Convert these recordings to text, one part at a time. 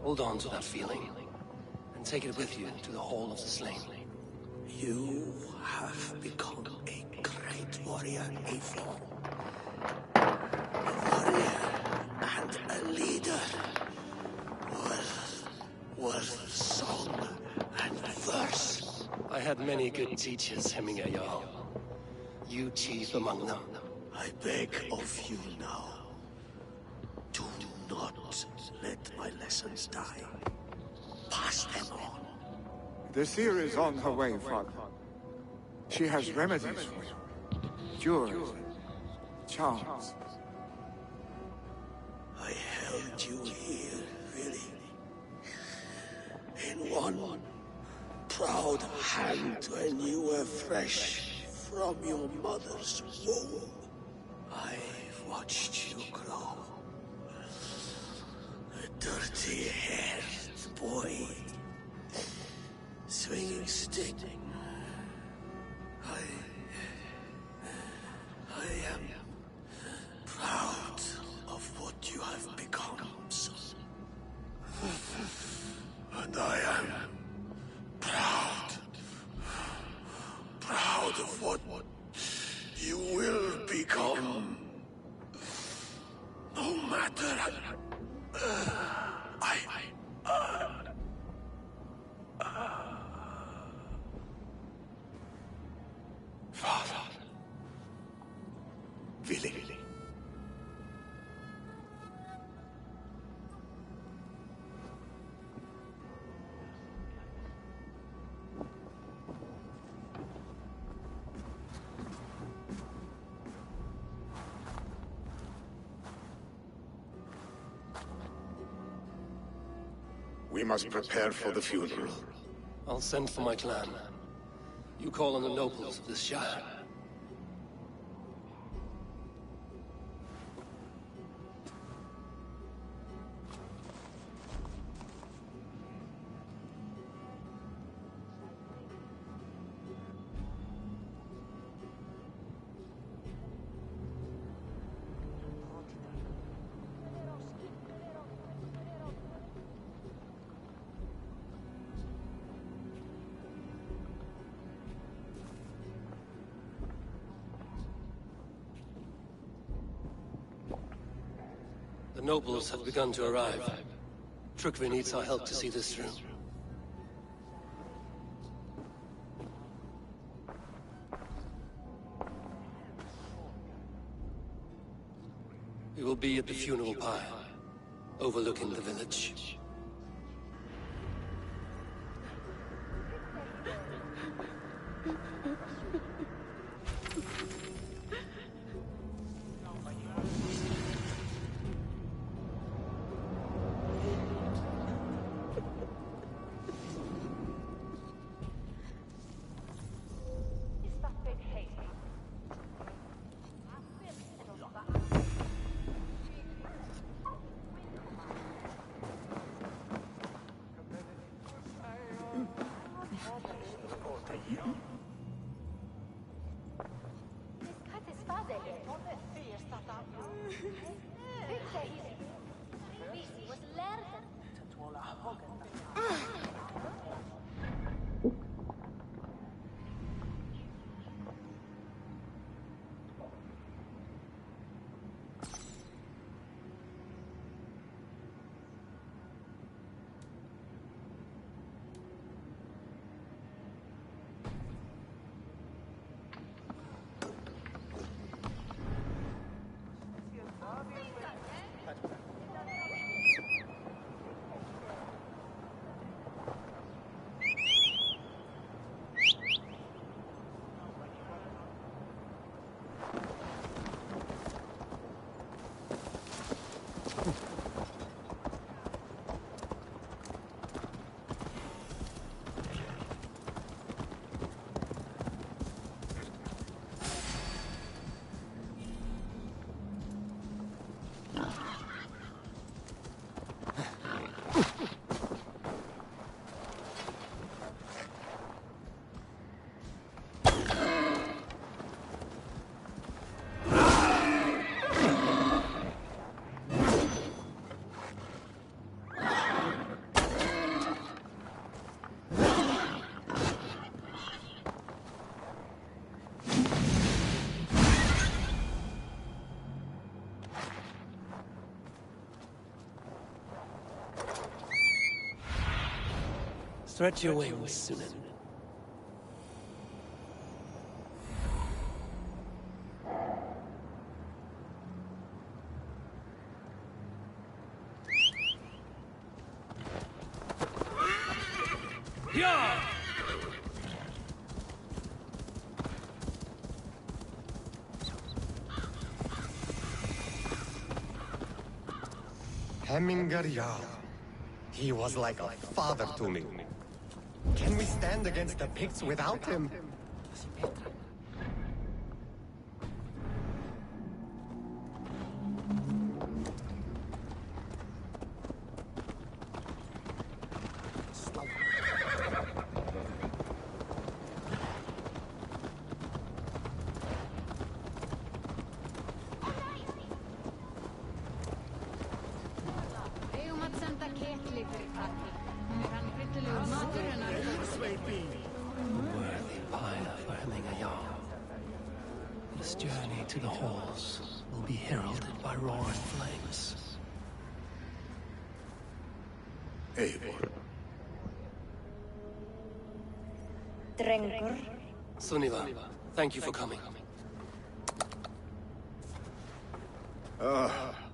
Hold on to that feeling, and take it with you to the Hall of the Slain. You have become a great warrior, Eivor. A warrior and a leader. Worth song and verse. I had many good teachers, Hemingway Jarl. You chief among them. I beg of you now. Do not let my lessons die. Pass them on. The seer is on her way, Father. She has remedies for you. Cures, charms. I held you here, really. In one proud hand when you were fresh from your mother's womb. I've watched you grow. A dirty-haired boy. Swinging stick. I am proud of what you have become, son. And I am proud of what you will become. No matter. Father. Willi. We must prepare for the funeral. I'll send for my clan. You call on the nobles of this shire. The nobles have begun to arrive. Trukvi needs our help to see this through. We will be at the funeral pyre, overlooking the village. Stretch your wings, Sunan. Yeah! Hemmingar. He was like a father to me. Can we stand against the Picts without him? Worthy pyre for Hemmingar. This journey to the halls will be heralded by roaring flames. Eivor. Drengur. Sunniva, thank you for coming.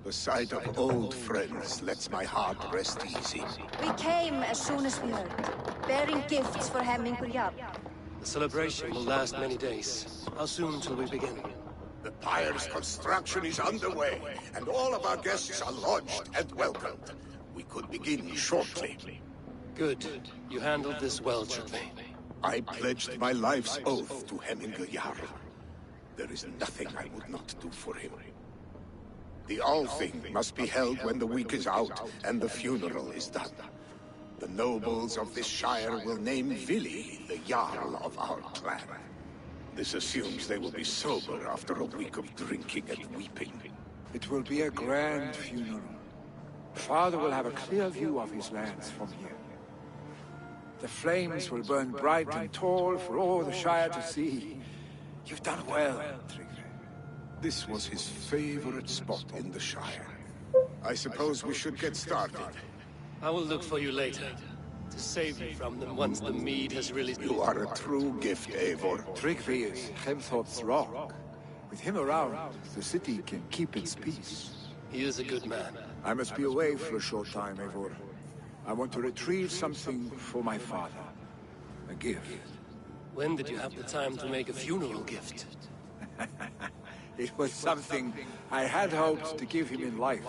The sight of old friends lets my heart rest easy. We came as soon as we heard, bearing gifts for Hemmingar. The celebration will last many days. How soon till we begin? The pyre's construction is underway, and all of our guests are lodged and welcomed. We could begin shortly. Good. You handled this well, Trygve. I pledged my life's oath to Hemmingar. There is nothing I would not do for him. The Althing must be held when the week is out and the funeral is done. The nobles of this shire will name Vili the Jarl of our clan. This assumes they will be sober after a week of drinking and weeping. It will be a grand funeral. Father will have a clear view of his lands from here. The flames will burn bright and tall for all the Shire to see. You've done well, Trygve. This was his favorite spot in the Shire. I suppose we should get started. I will look for you later, to save you from them once the mead has really... You are a true gift, Eivor. Trygve is Hemthorpe's rock. With him around, the city can keep its peace. He is a good man. I must be away for a short time, Eivor. I want to retrieve something for my father. A gift. When did you have the time to make a funeral gift? It was something I had hoped to give him in life.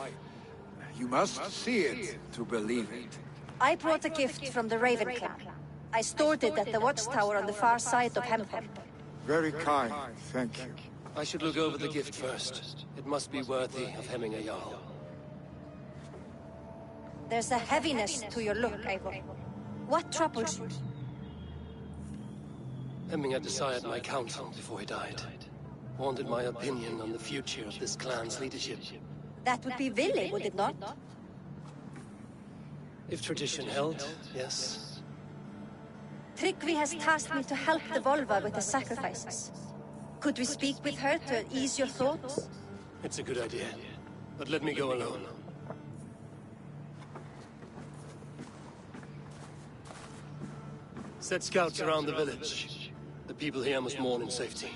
You must see it to believe it. I brought a gift from the Raven clan. I stored it at the watchtower on the far side of Hemthorpe. Very kind, thank you. I should look over the gift first. It must be worthy of Hemmingar. There's a heaviness to your look, Eivor. What troubles you? Hemmingar desired my counsel before he died. Wanted my opinion on the future of this clan's leadership. That would be Vili, would it not? If tradition held, yes. Trygve has tasked me to help the Volva with the sacrifices. Could we speak with her to ease your thoughts? It's a good idea. But let me go alone. Set scouts around the village. The people here must mourn in safety.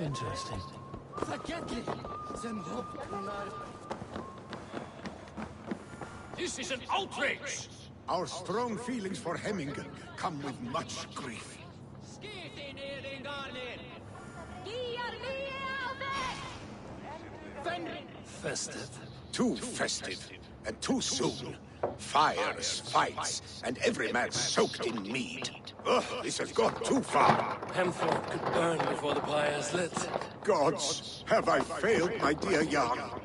Interesting. This is an outrage! Our strong feelings for Hemmingen come with much grief. Festive. Too festive, and too soon. Fires, fights, and every man soaked in mead. Ugh, this has gone too far. Hemthorpe could burn before the pyre is lit. Gods, have I failed my dear Jarl?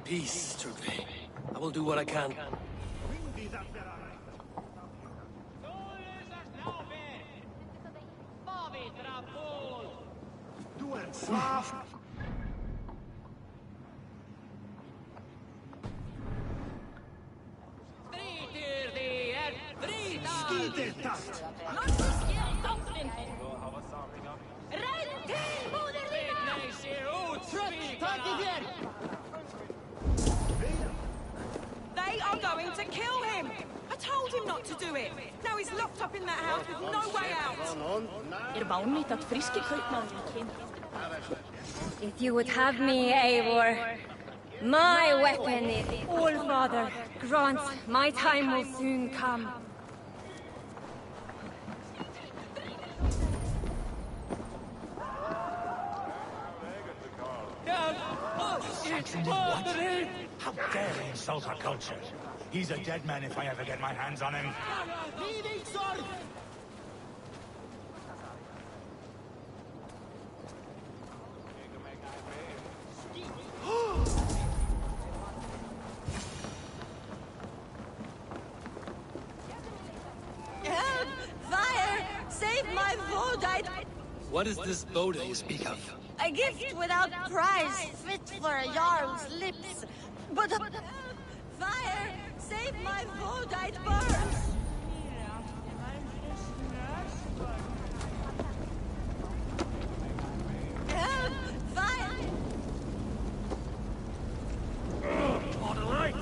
Peace, Trugvi. I will do what I can. They are going to kill him! I told him not to do it! Now he's locked up in that house with no way out! If you would have me, Eivor, my weapon is All-Father. Grant, my time will soon come. How dare he insult our culture? He's a dead man if I ever get my hands on him. Help! Fire! Save my Vodite! What is this Boda you speak of? A gift without price, fit for a Jarl's lips. But fire! Save my Vodite burns! Help! Fire! On the light!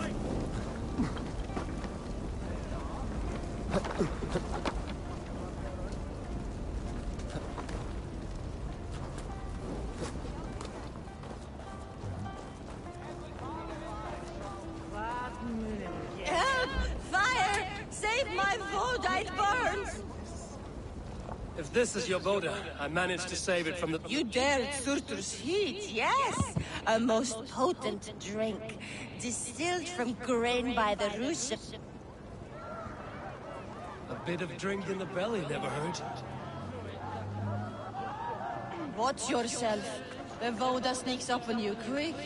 Help! Fire! Save my Vodite burns! If this is your Boda, I managed to save it from the... You dared Surtur's heat, yes! A most potent drink, distilled from grain by the Rusha. A bit of drink in the belly never hurt. Watch yourself. The Voda sneaks up on you quick.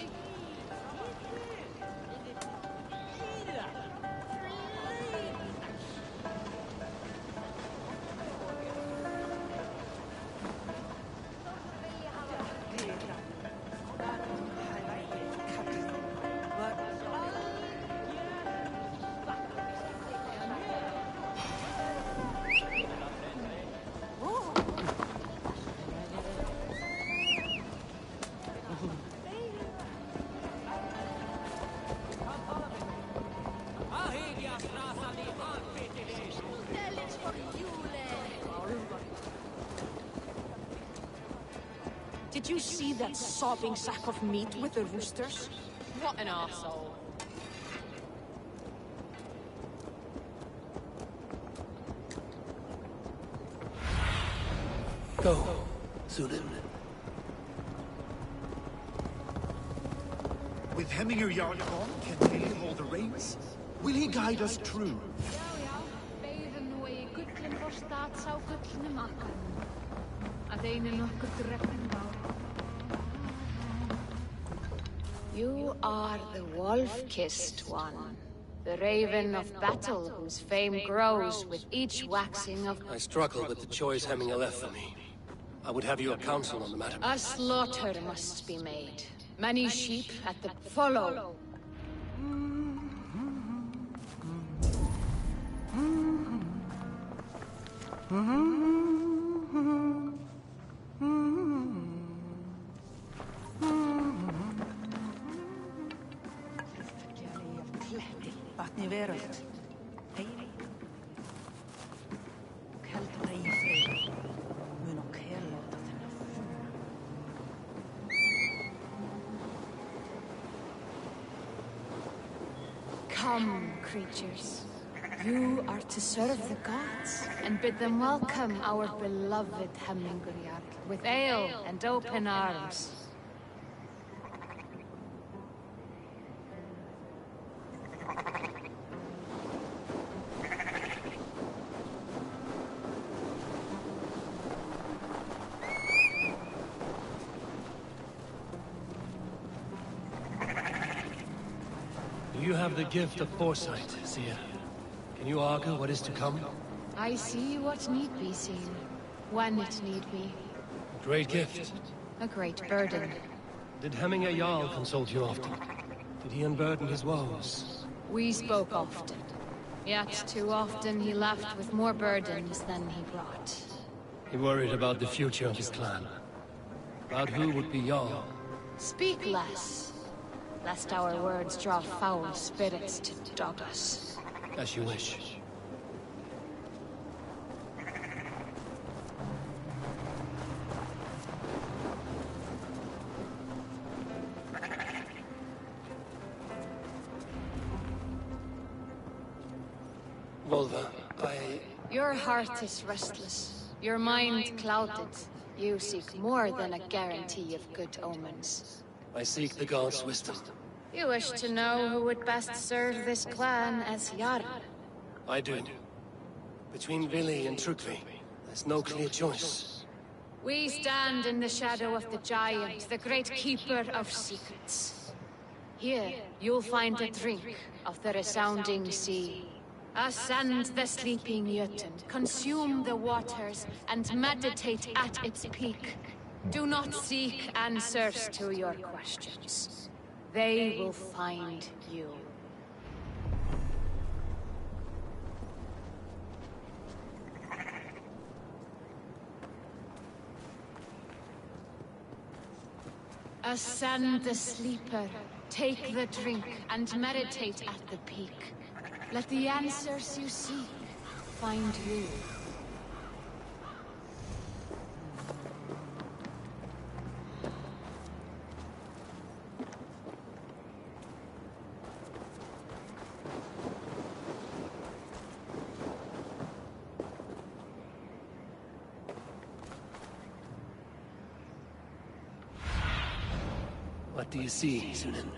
Did you see that sobbing sack of meat with the roosters? What an arsehole. Go, Zulin. With Hemminger Jarl gone, can Kay hold the reins? Will he guide us true? gat sá gullnum akkan, að einu nokkur drefnum á. You are the wolf-kissed one, the raven of battle whose fame grows with each waxing of... I struggle with the choice Hemminger left for me. I would have your counsel on the matter. A slaughter must be made. Many sheep at the... Follow! Vatni veröld. Heiði. Og heldur það í frið. Mun og kelóta þennan fugl. Come, creatures. You are to serve the gods, and bid them welcome our beloved Hemmingur with ale and open arms. You have the gift of foresight, Seer. Can you argue what is to come? I see what need be seen, when it need be. A great gift. A great burden. Did Hemminger Jarl consult you often? Did he unburden his woes? We spoke often. Yet too often he left with more burdens than he brought. He worried about the future of his clan. About who would be Jarl. Speak less, lest our words draw foul spirits to dog us. As you wish. Volva, Your heart is restless, your mind clouded. You seek more than a guarantee of good omens. I seek the gods' wisdom. You wish to know who would best serve this clan as Jarl? I do. Between Vili and Trukvi, there's no clear choice. We stand in the shadow of the giant, the great keeper of secrets. Here, you'll find a drink of the resounding sea. Ascend the sleeping Jötun, consume the waters, and meditate at its peak. Do not seek answers to your questions. They will find you. Ascend the sleeper, take the drink, and meditate at the peak. Let the answers you seek find you. What do you see, Sunan?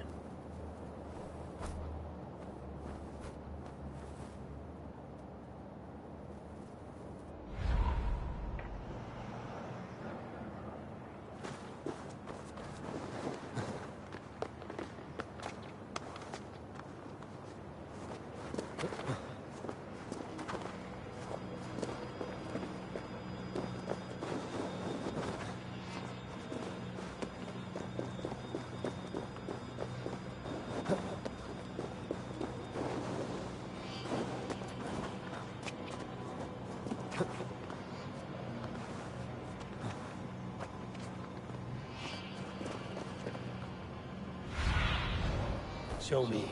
Show me.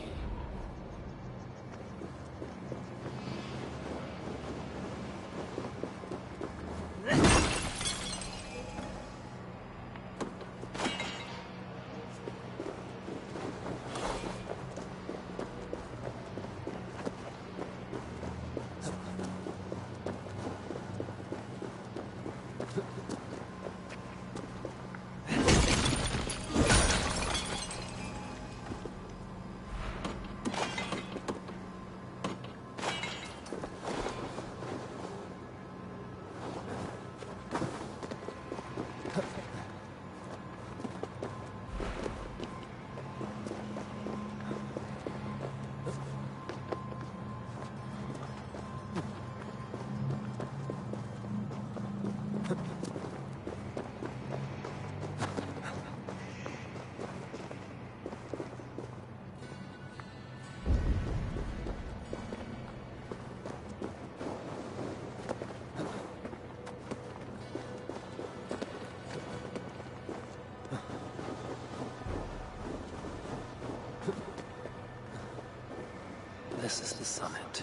This is the summit.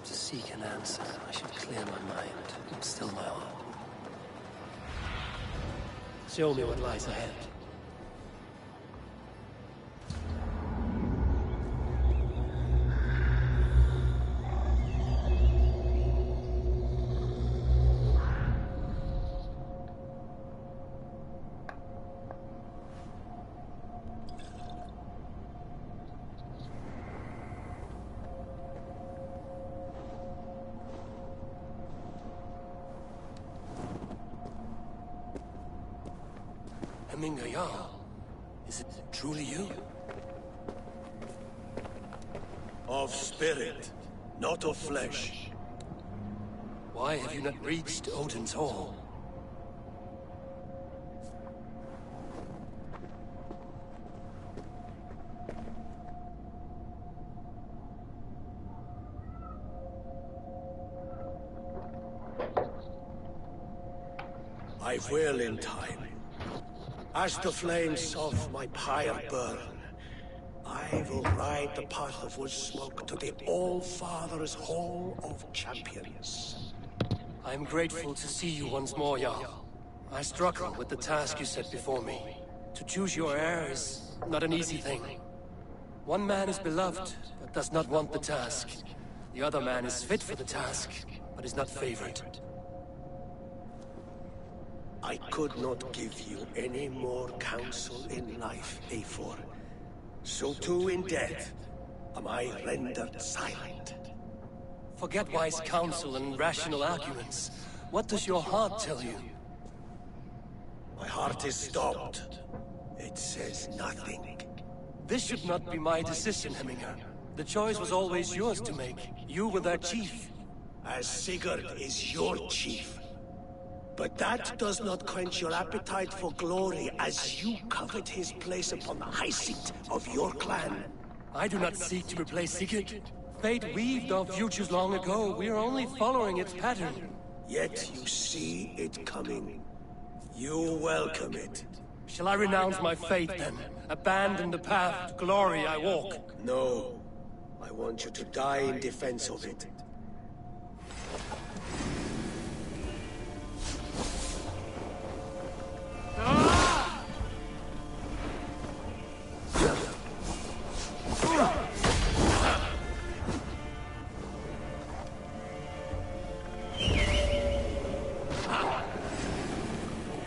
To seek an answer, I should clear my mind and still my heart. Show me what lies ahead. Is it truly you? Of spirit, not of flesh. Why have you not reached Odin's Hall? I will in time. As the flames of my pyre burn, I will ride the path of wood smoke to the All-Father's Hall of Champions. I am grateful to see you once more, Jarl. I struggle with the task you set before me. To choose your heir is not an easy thing. One man is beloved, but does not want the task. The other man is fit for the task, but is not favored. I could not give you any more counsel in life, Eivor. So too in death am I rendered silent. Forget wise counsel and rational arguments. What does your heart tell you? My heart is stopped. It says nothing. This should not be my decision, Hemminger. The choice was always yours to make. You were their chief. As Sigurd is your chief. But that does not quench your appetite for glory as you covet his place upon the high seat of your clan. I do not seek to replace Sigurd. Fate weaved our futures long ago. We are only following its pattern. Yet you see it coming. You welcome it. Shall I renounce my fate then? Abandon the path to glory I walk? No. I want you to die in defense of it.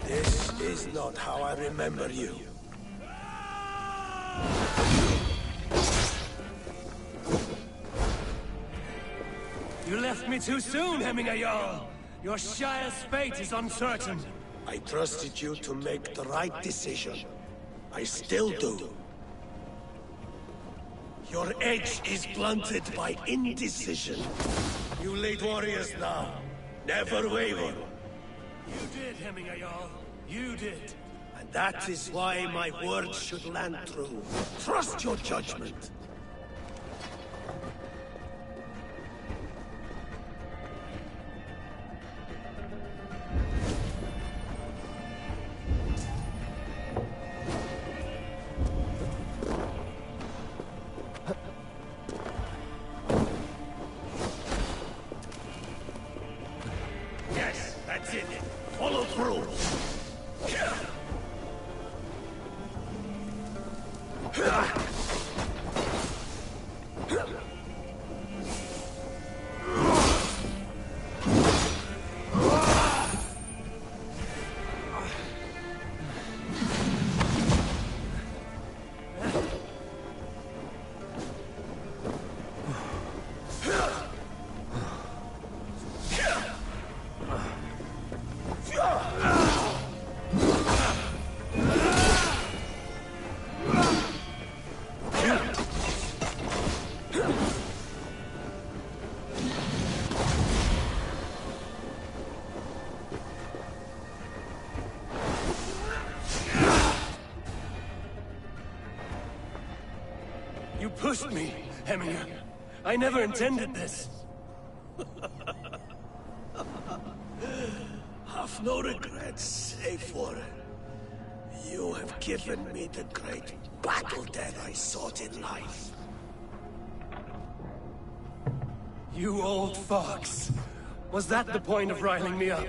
This is not how I remember you. You left me too soon, Hemminger Jarl. Your Shire's fate is uncertain. I trusted you to make the right decision. I still do. Your edge is blunted by indecision. You late warriors now. Never waver. You did, Hemminger Jarl. You did. And that is why my words should land true. Trust your judgment. Yes, that's it. Follow through. You pushed me, Hemminger. I never intended this. Have no regrets, Eivor. You have given me the great battle death I sought in life. You old fox. Was that the point of riling me up?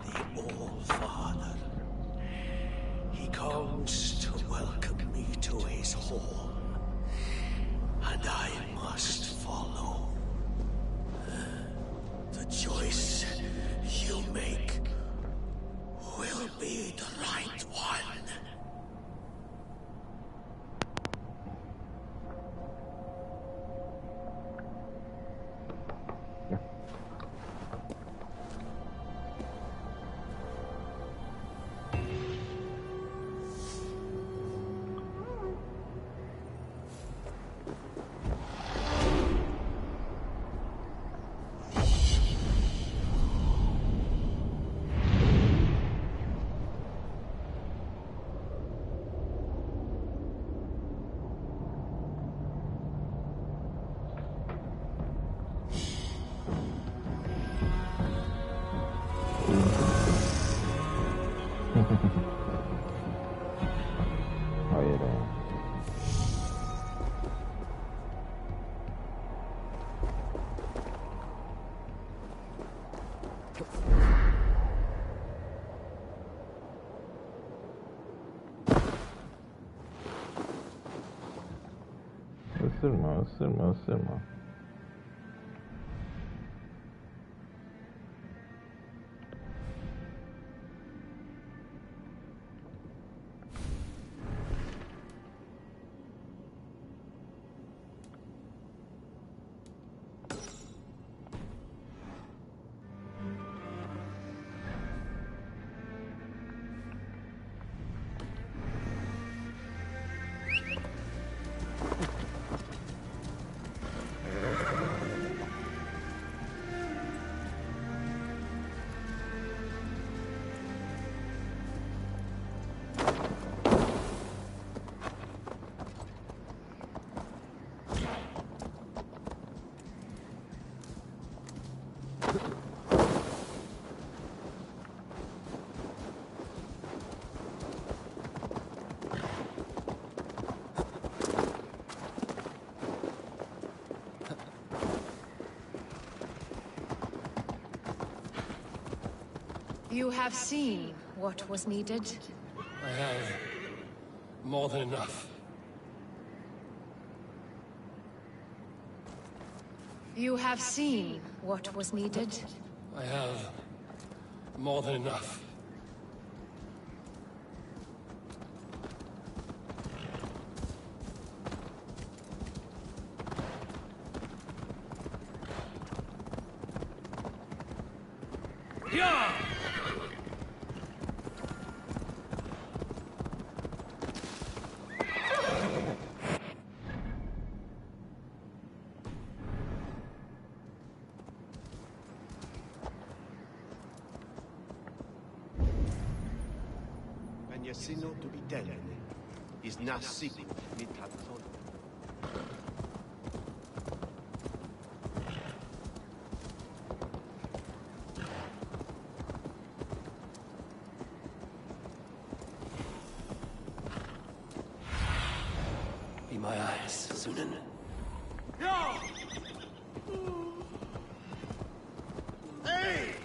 The All-Father. He comes to welcome me to his hall. And I must follow. The choice you make will be the right one. Isırma. You have seen what was needed? I have. More than enough. You have seen what was needed? I have. More than enough. Sino to be telling is not secret mitatzon. Be my eyes, Sunan. Hey!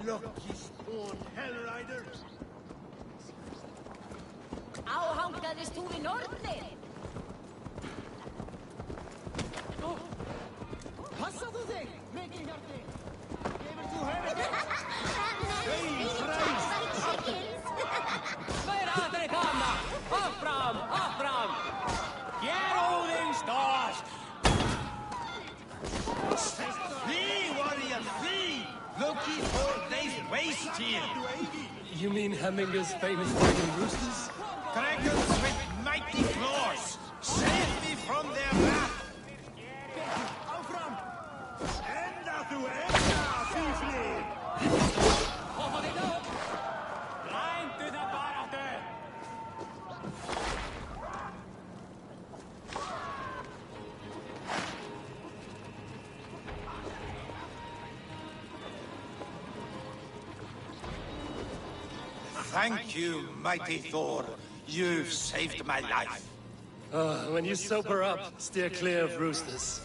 Lucky spawn hell riders! Áhangaðist þú við nornir? Passaðu þig, mikilhjarti! Gefur þú höfði? Hey, Hver aðri kama? Áfram! Hér óðinn stóð! Flee, warrior, flee! Loki 4 days waste here! You mean Hemminger's famous dragon roosters? Dragons with mighty claws! Save me from their wrath! Áfram! Enda þú enda, fífli! Rændu það baráttu! Thank you, mighty Thor. You've saved my life. When you sober up, steer clear of roosters.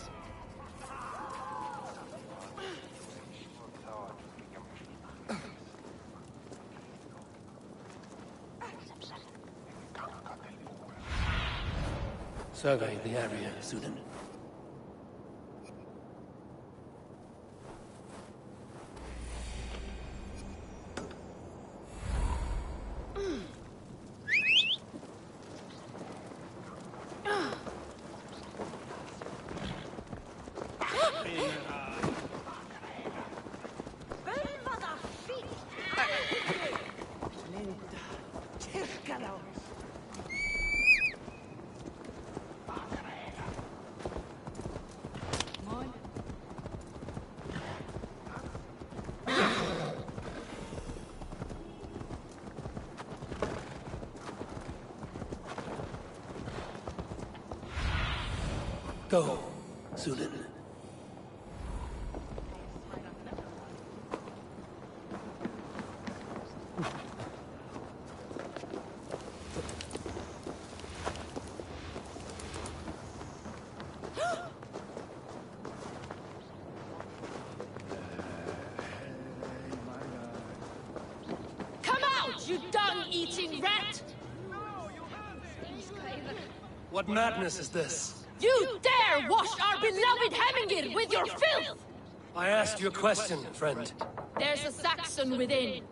Survey the area, Sudan. Go, Sudan. Come out, you dung-eating rat! What madness is this? You dare wash our beloved Hemingir with your filth! I asked you a question, friend. There's a Saxon within.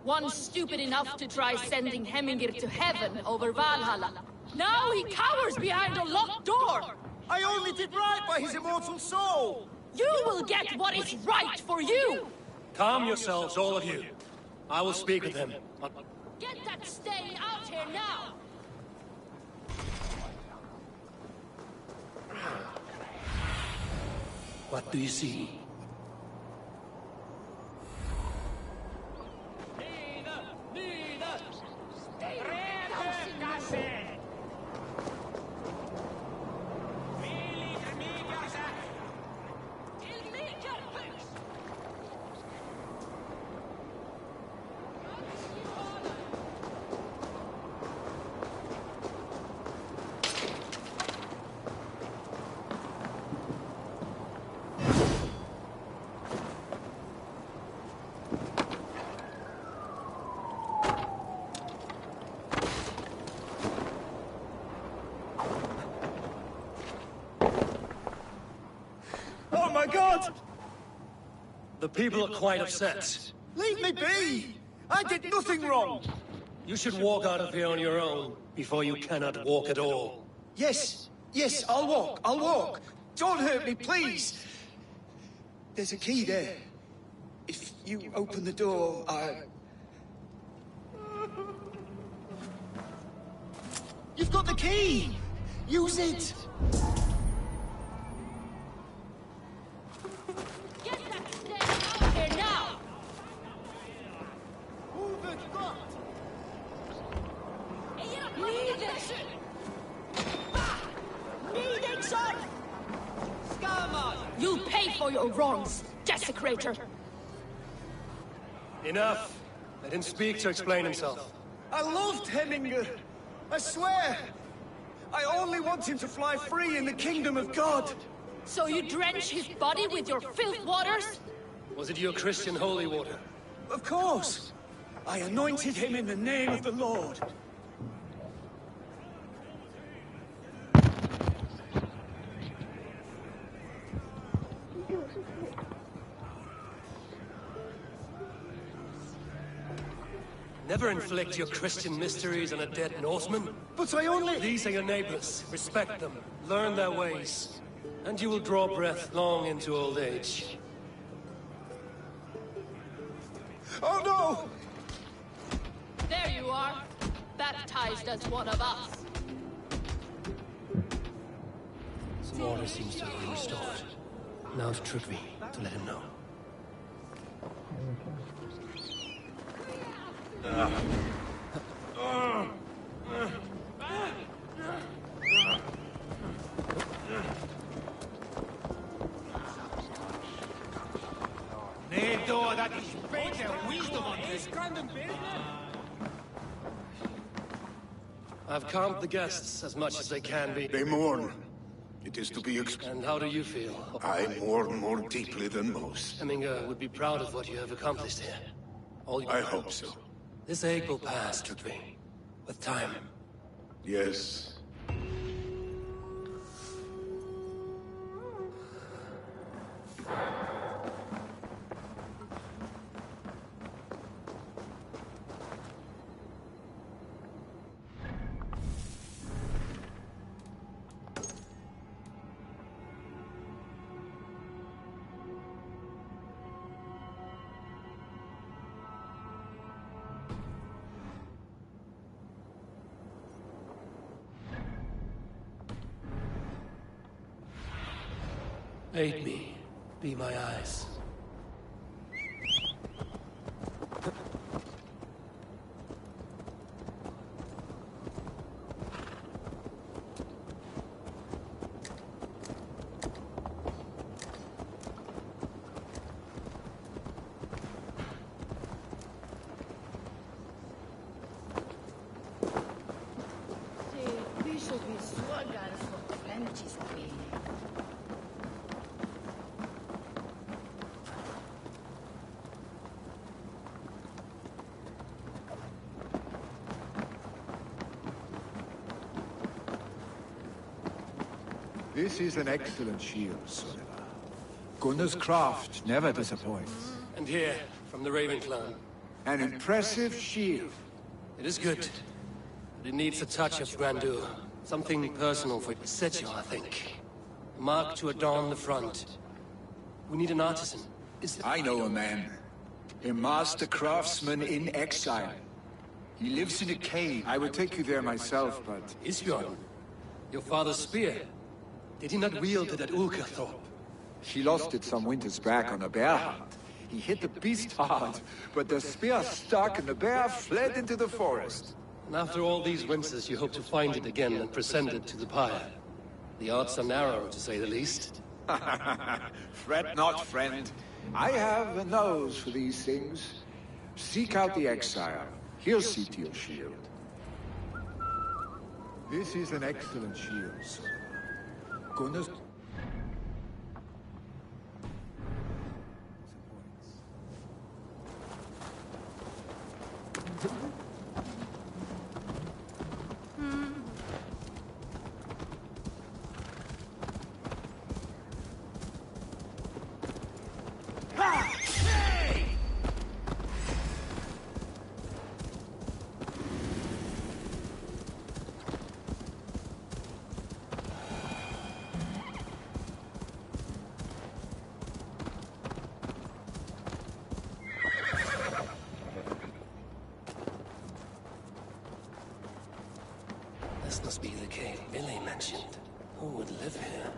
One stupid enough to try sending Hemingir to heaven over Valhalla. Now he cowers behind a locked door! I only did right by his immortal soul! You will get what is right for you! Calm yourselves, all of you. I will speak with him. Get that stain out here now! What do you see? Oh my god! The people are quite upset. Leave me be! I did nothing wrong! You should walk out of here on your own, before you cannot walk at all. Yes, I'll walk. Don't hurt me, please! There's a key there. If you open the door, You've got the key! Use it! Get that stain out here now! You'll pay for your wrongs, desecrator! Enough! Let him speak to explain himself. I loved Hemingr! I swear! I only want him to fly free in the kingdom of God! So you drench his body with your filth waters? Was it your Christian holy water? Of course! I anointed him in the name of the Lord. Never inflict your Christian mysteries on a dead Norseman. But I only... These are your neighbors. Respect them. Learn their ways. And you will draw breath long into old age. Oh no! There you are, baptized as one of us. Some order seems to have been restored. Now it's Trygve to let him know. Nee, door, dat is beter wisdom on this. I've calmed the guests as much as they can be. They mourn. It is to be expected. And how do you feel? I mourn more deeply than most. Hemminger would be proud of what you have accomplished here. I hope so. This ache will pass, Trygve. With time. Yes. Aid me. Be my eyes. This is an excellent shield, Sullivan. Gunnar's craft never disappoints. And here, from the Raven clan. An impressive shield. It is good. But it needs a touch of grandeur. Something personal for Setio, I think. A mark to adorn the front. We need an artisan. I know a man. A master craftsman in exile. He lives in a cave. I would take you there myself, but... Isbjorn, your father's spear. Did he not wield it at Ulkerthorpe? He lost it some winters back on a bear hunt. He hit the beast hard, but the spear stuck and the bear fled into the forest. And after all these winters, you hope to find it again and present it to the pyre. The odds are narrow, to say the least. Fret not, friend. I have a nose for these things. Seek out the exile. He'll see to your shield. This is an excellent shield, sir. Gunnar's... This must be the cave Billy mentioned. Who would live here?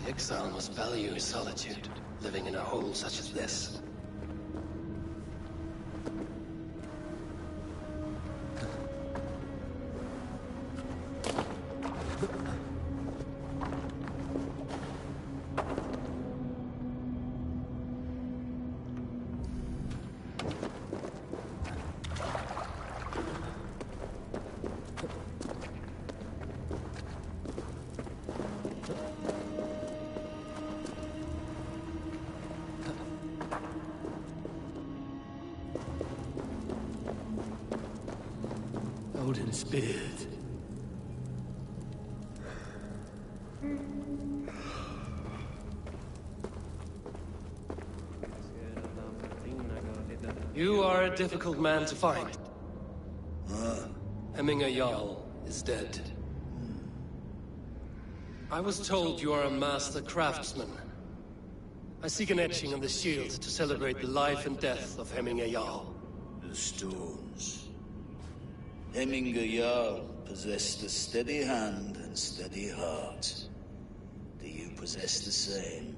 The exile must value his solitude, living in a hole such as this. Odin's beard. You are a difficult man to find. Hemminger Jarl is dead. I was told you are a master craftsman. I seek an etching on the shield to celebrate the life and death of Hemminger Jarl. The stones. Hemminger Jarl possessed a steady hand and steady heart. Do you possess the same?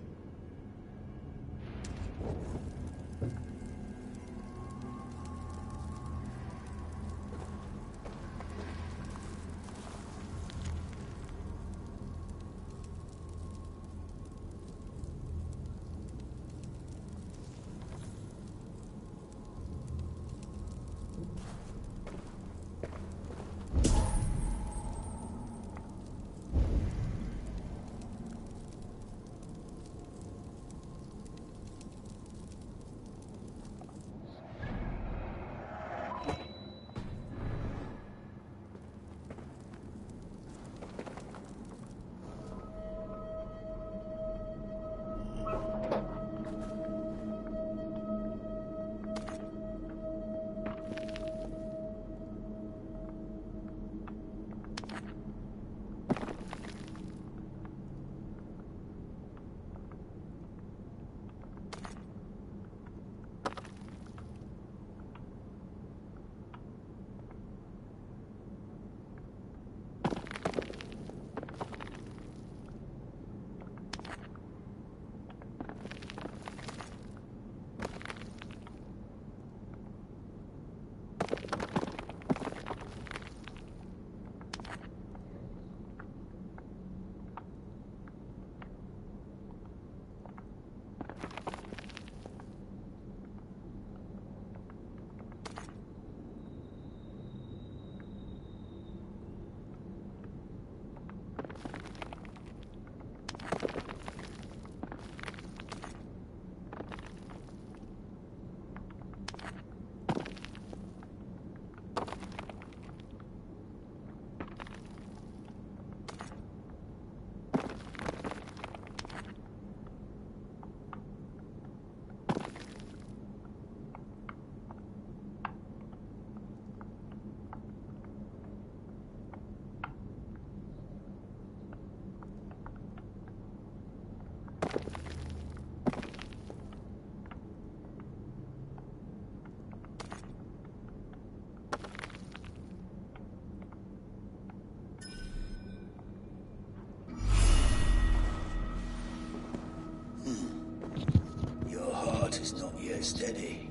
Steady.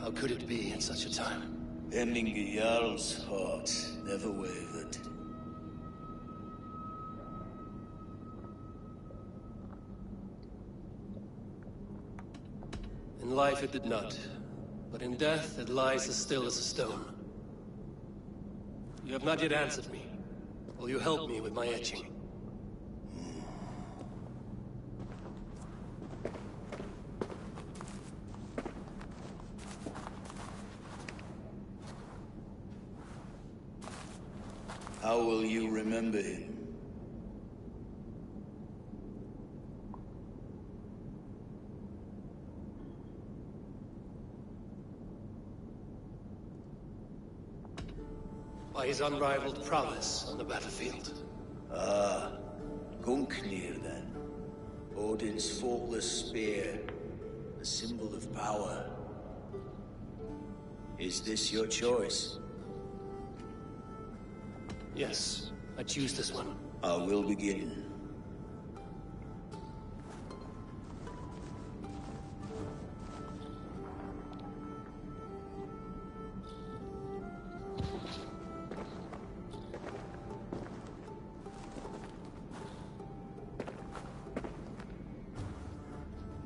How could it be in such a time? Hemminger Jarl's heart never wavered. In life it did not, but in death it lies as still as a stone. You have not yet answered me. Will you help me with my etching? How will you remember him? By his unrivaled prowess on the battlefield. Ah, Gungnir then. Odin's faultless spear, a symbol of power. Is this your choice? Yes, I choose this one. I will begin.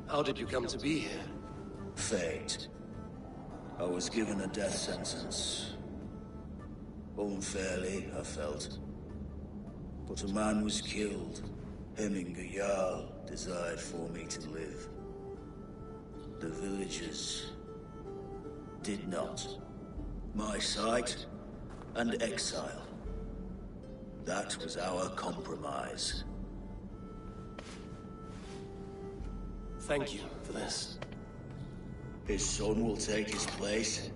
How did you come to be here? Fate. I was given a death sentence. Unfairly, I felt. But a man was killed. Hemminger Jarl desired for me to live. The villagers did not. My sight and exile. That was our compromise. Thank you for this. His son will take his place.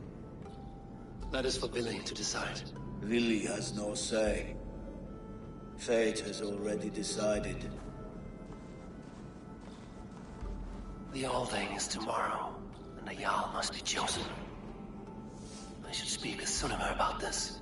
That is for Billy to decide. Billy has no say. Fate has already decided. The Althing is tomorrow, and the Jarl must be chosen. I should speak with Sunnema about this.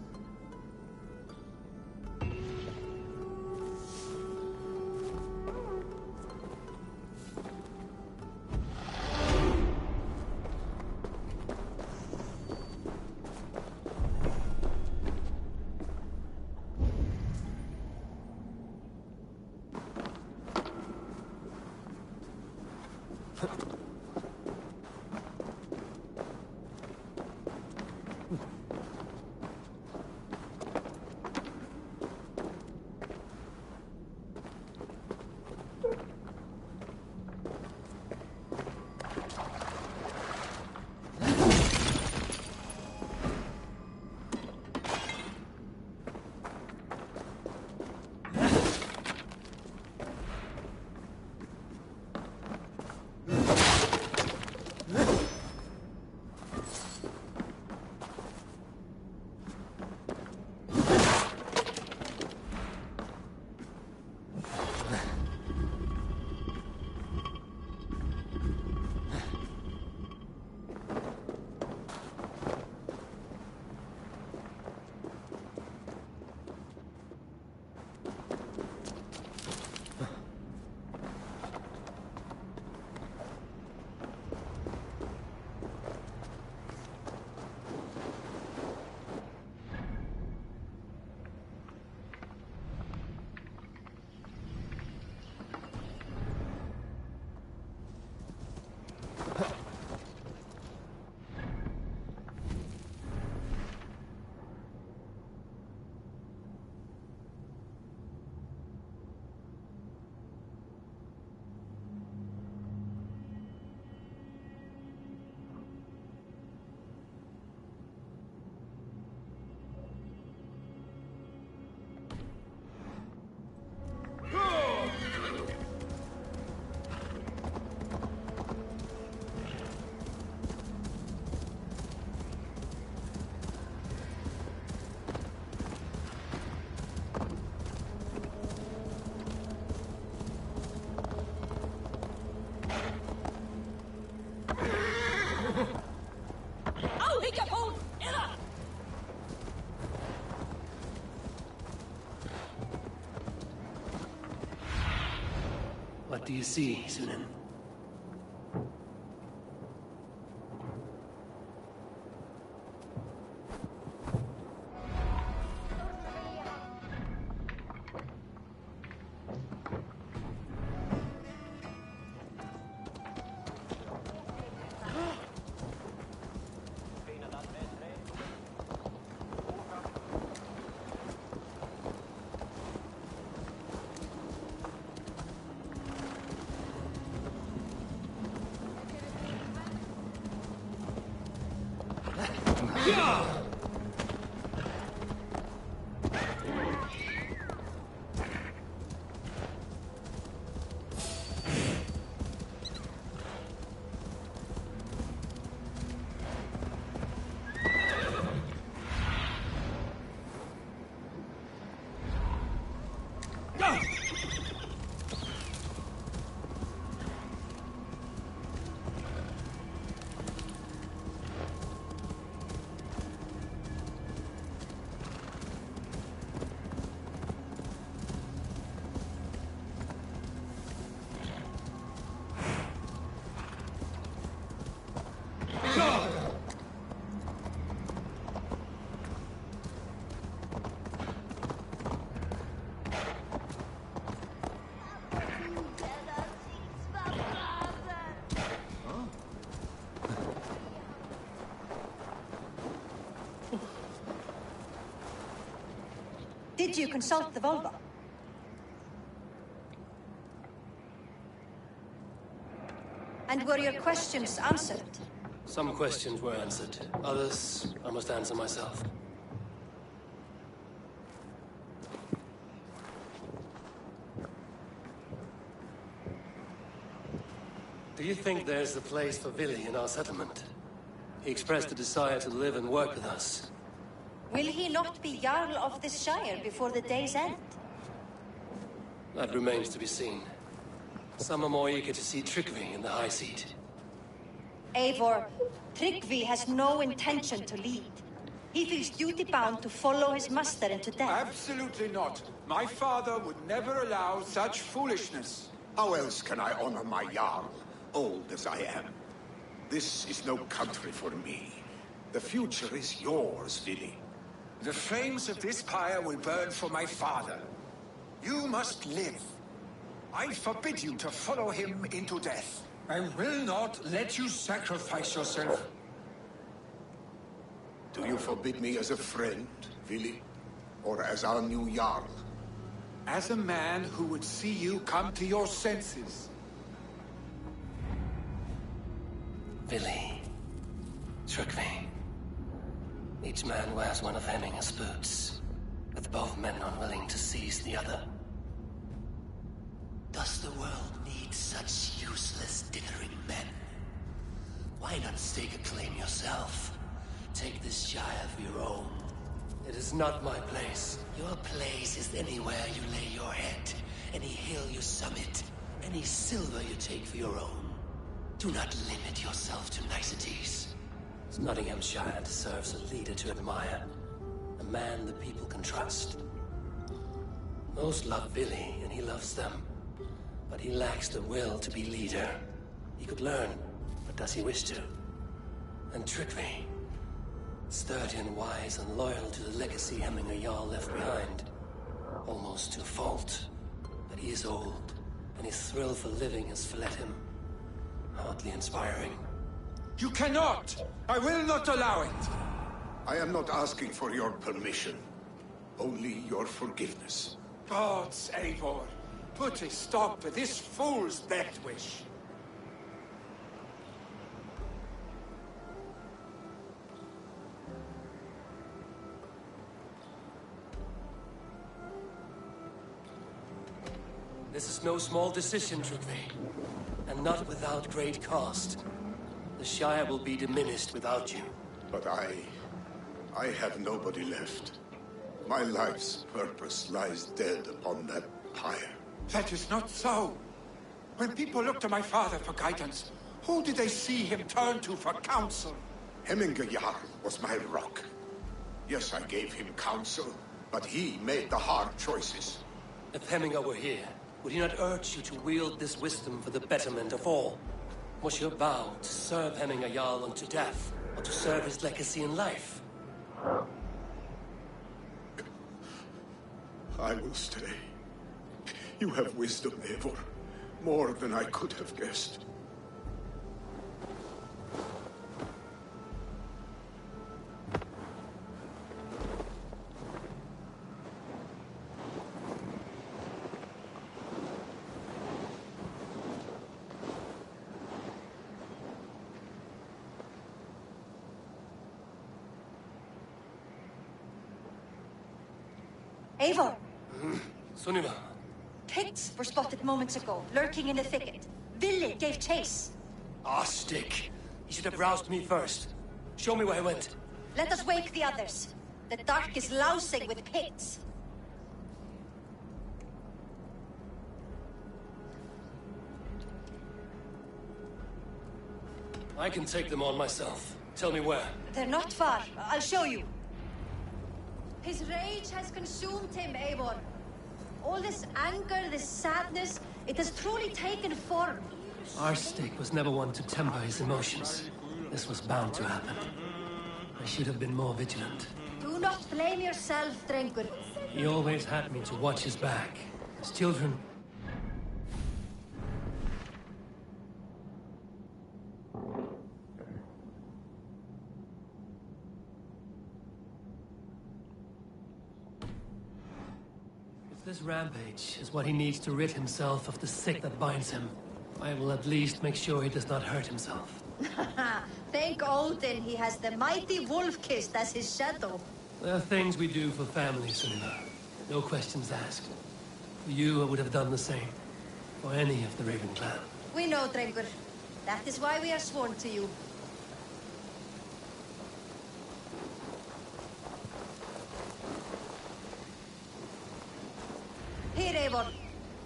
What do you see, Sunan? Did you consult the Volva? And were your questions answered? Some questions were answered. Others, I must answer myself. Do you think there's a place for Vili in our settlement? He expressed a desire to live and work with us. Will he not be Jarl of this Shire before the day's end? That remains to be seen. Some are more eager to see Tryggvi in the high seat. Eivor, Tryggvi has no intention to lead. He feels duty-bound to follow his master into death. Absolutely not. My father would never allow such foolishness. How else can I honor my Jarl, old as I am? This is no country for me. The future is yours, Vili. The flames of this pyre will burn for my father. You must live. I forbid you to follow him into death. I will not let you sacrifice yourself. Do you forbid me as a friend, Vili? Or as our new Jarl? As a man who would see you come to your senses. Vili. Tryggvi. Each man wears one of Hemminger's boots, with both men unwilling to seize the other. Does the world need such useless, dithering men? Why not stake a claim yourself? Take this Shire for your own. It is not my place. Your place is anywhere you lay your head, any hill you summit, any silver you take for your own. Do not limit yourself to niceties. Nottinghamshire deserves a leader to admire. A man the people can trust. Most love Vili, and he loves them. But he lacks the will to be leader. He could learn, but does he wish to? And Tryggvi, sturdy and wise and loyal to the legacy Hemminger Jarl left behind. Almost to a fault. But he is old, and his thrill for living has fled him. Hardly inspiring. You cannot! I will not allow it! I am not asking for your permission. Only your forgiveness. Gods, Eivor, put a stop to this fool's death wish. This is no small decision, Tryggvi. And not without great cost. The Shire will be diminished without you. But I have nobody left. My life's purpose lies dead upon that pyre. That is not so. When people look to my father for guidance, who did they see him turn to for counsel? Hemminger Jarl was my rock. Yes, I gave him counsel, but he made the hard choices. If Hemminger were here, would he not urge you to wield this wisdom for the betterment of all? Was your vow to serve Hemminger Jarl unto death, or to serve his legacy in life? I will stay. You have wisdom, Eivor. More than I could have guessed. Eivor! Sunniva. Picts were spotted moments ago, lurking in the thicket. Vili gave chase. Ah, stick. He should have roused me first. Show me where he went. Let us wake the others. The dark is lousing with Picts. I can take them on myself. Tell me where. They're not far. I'll show you. His rage has consumed him, Eivor. All this anger, this sadness, it has truly taken form. Our stick was never one to temper his emotions. This was bound to happen. I should have been more vigilant. Do not blame yourself, Drengur. He always had me to watch his back. His children... If this rampage is what he needs to rid himself of the sick that binds him, I will at least make sure he does not hurt himself. Thank Odin he has the mighty Wolf-Kissed as his shadow. There are things we do for family, Sunniva. No questions asked. For you, I would have done the same. For any of the Raven clan. We know, Drengur. That is why we are sworn to you. Here, Eivor.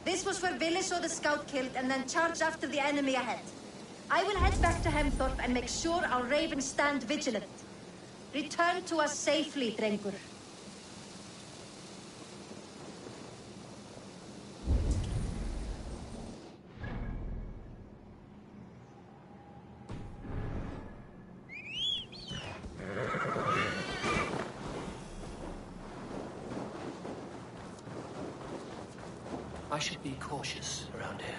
This was where Vili saw the scout killed and then charged after the enemy ahead. I will head back to Hemthorpe and make sure our ravens stand vigilant. Return to us safely, Drengur. I should be cautious around here.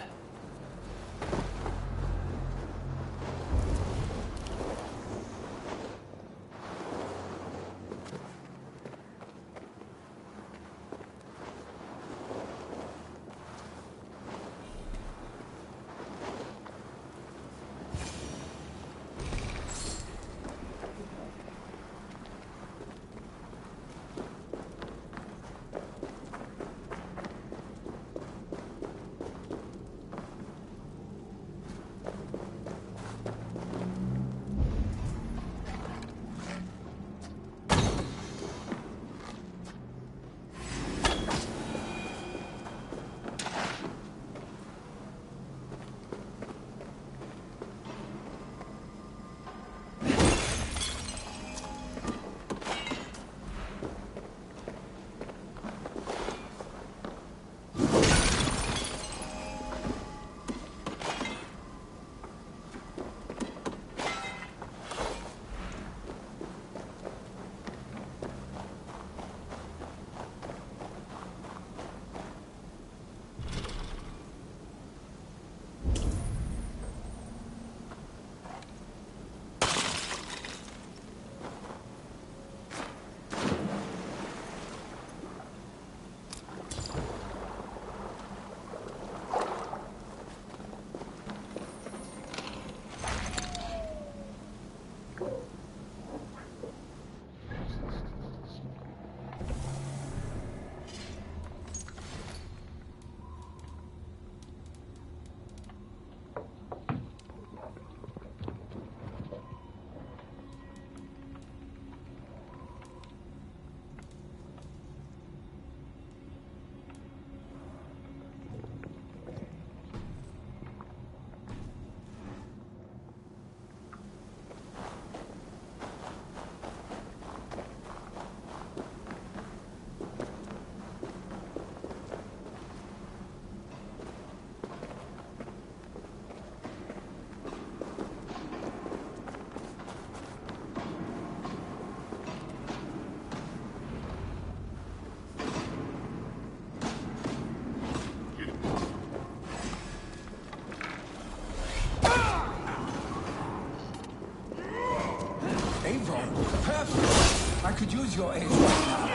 I could use your aid right now.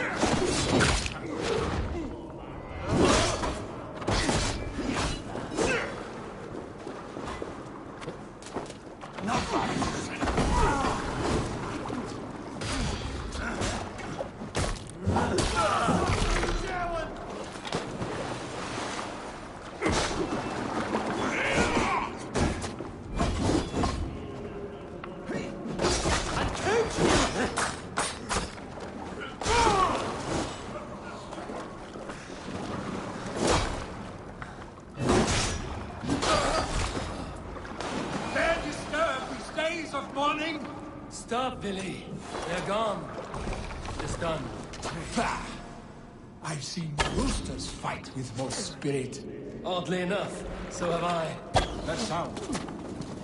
Stop, Vili. They're gone. It's done. I've seen roosters fight with more spirit. Oddly enough, so have I. That sound.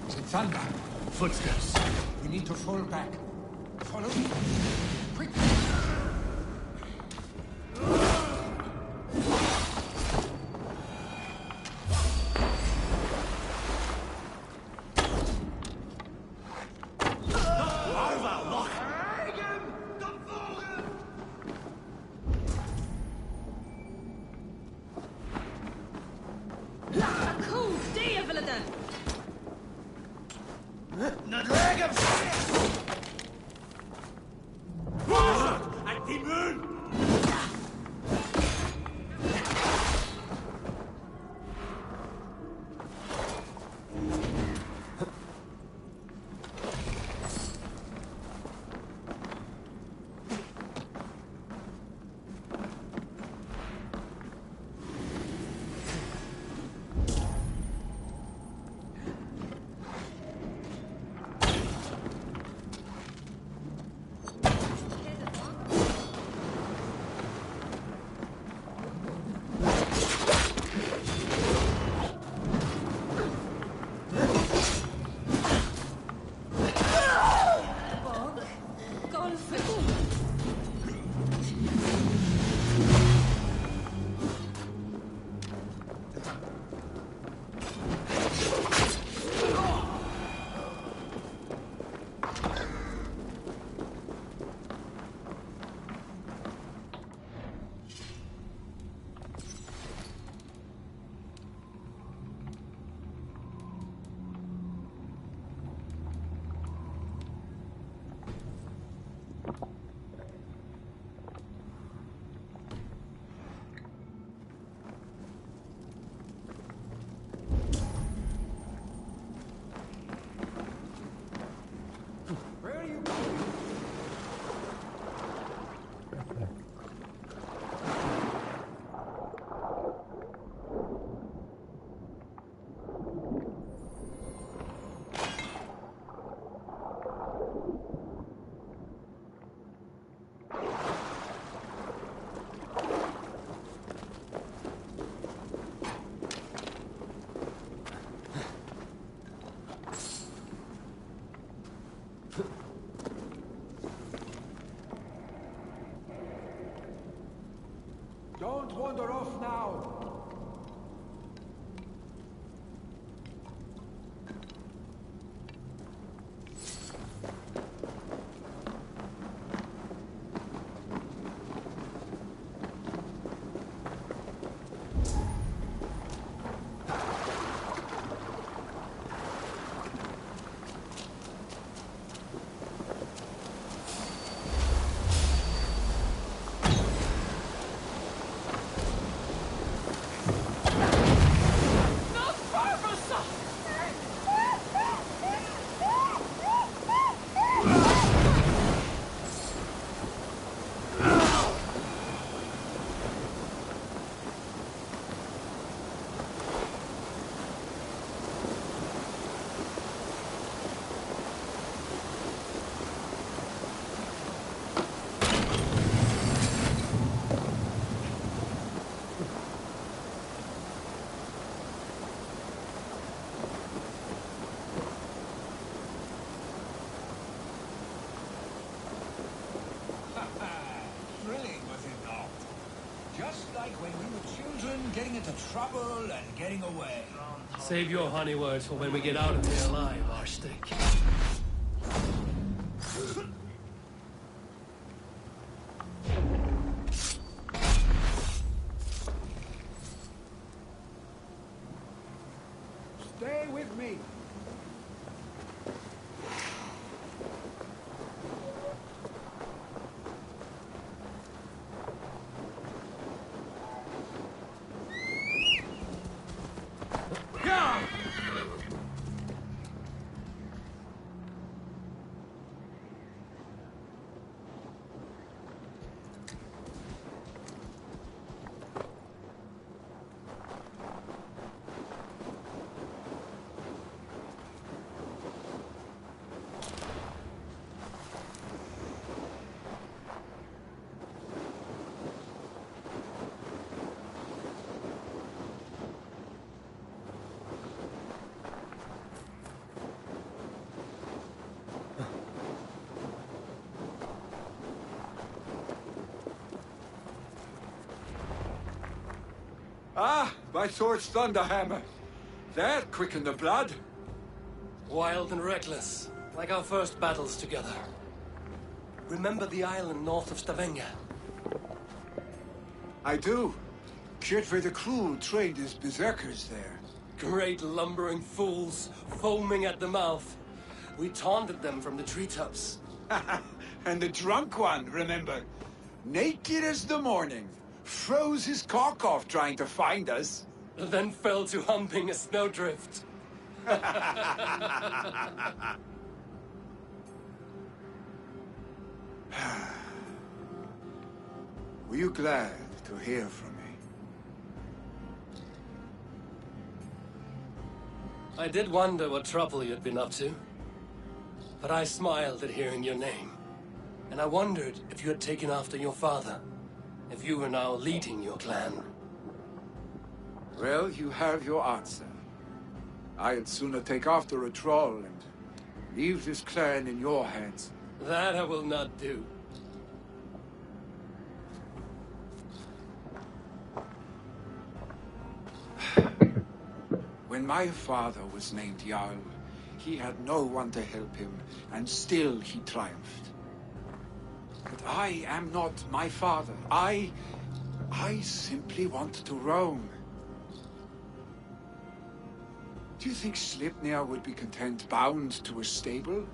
Is it thunder? Footsteps. We need to fall back. Follow me. Quick. Not leg of lot of trouble and getting away. Save your honey words for when we get out of here alive, Archstick. Stay with me. Ah, my sword's thunderhammer. That quickened the blood. Wild and reckless, like our first battles together. Remember the island north of Stavanger? I do. Kjotve the Cruel trained his berserkers there. Great lumbering fools, foaming at the mouth. We taunted them from the treetops. And the drunk one, remember? Naked as the morning. Froze his cock off trying to find us. Then fell to humping a snowdrift. Were you glad to hear from me? I did wonder what trouble you'd been up to. But I smiled at hearing your name. And I wondered if you had taken after your father. If you were now leading your clan. Well, you have your answer. I'd sooner take after a troll and leave this clan in your hands. That I will not do. When my father was named Jarl, he had no one to help him, and still he triumphed. But I am not my father. I simply want to roam. Do you think Sleipnir would be content bound to a stable,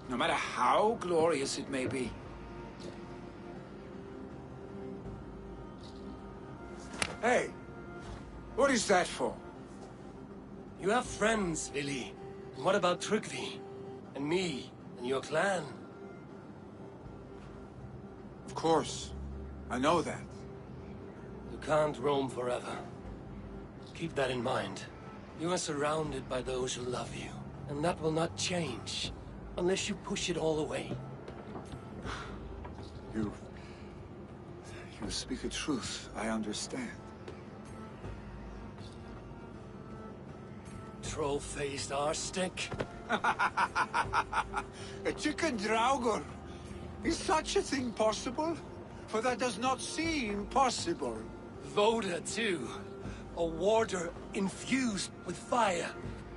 no matter how glorious it may be? Hey, what is that for? You have friends, Vili. And what about Tryggvi? And me? And your clan? Of course. I know that. You can't roam forever. Keep that in mind. You are surrounded by those who love you. And that will not change. Unless you push it all away. You speak a truth. I understand. Troll-faced arse-stick. A chicken draugr. Is such a thing possible? For that does not seem possible. Voda, too. A warder infused with fire.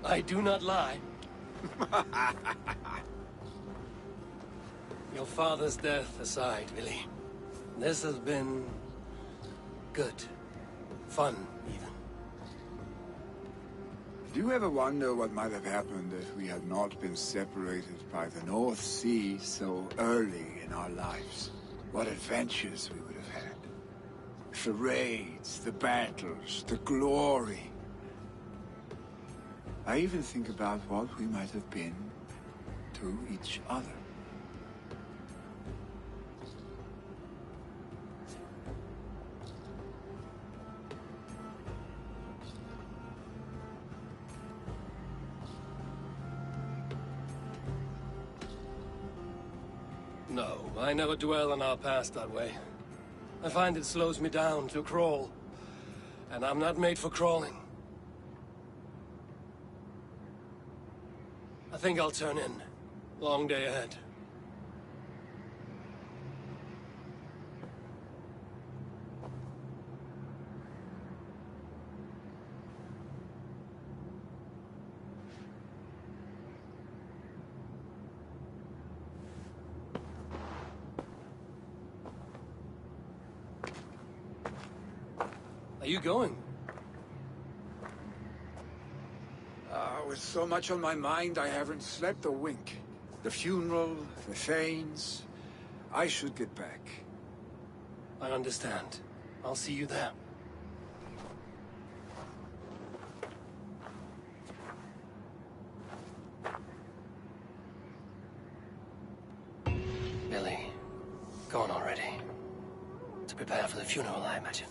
I do not lie. Your father's death aside, Vili. This has been... good. Fun, even. Do you ever wonder what might have happened if we had not been separated by the North Sea so early in our lives? What adventures we would have had. The raids, the battles, the glory. I even think about what we might have been to each other. No, I never dwell on our past that way. I find it slows me down to crawl. And I'm not made for crawling. I think I'll turn in. Long day ahead. Are you going? With so much on my mind, I haven't slept a wink. The funeral, the Thanes... I should get back. I understand. I'll see you there. Billy, gone already. To prepare for the funeral, I imagine.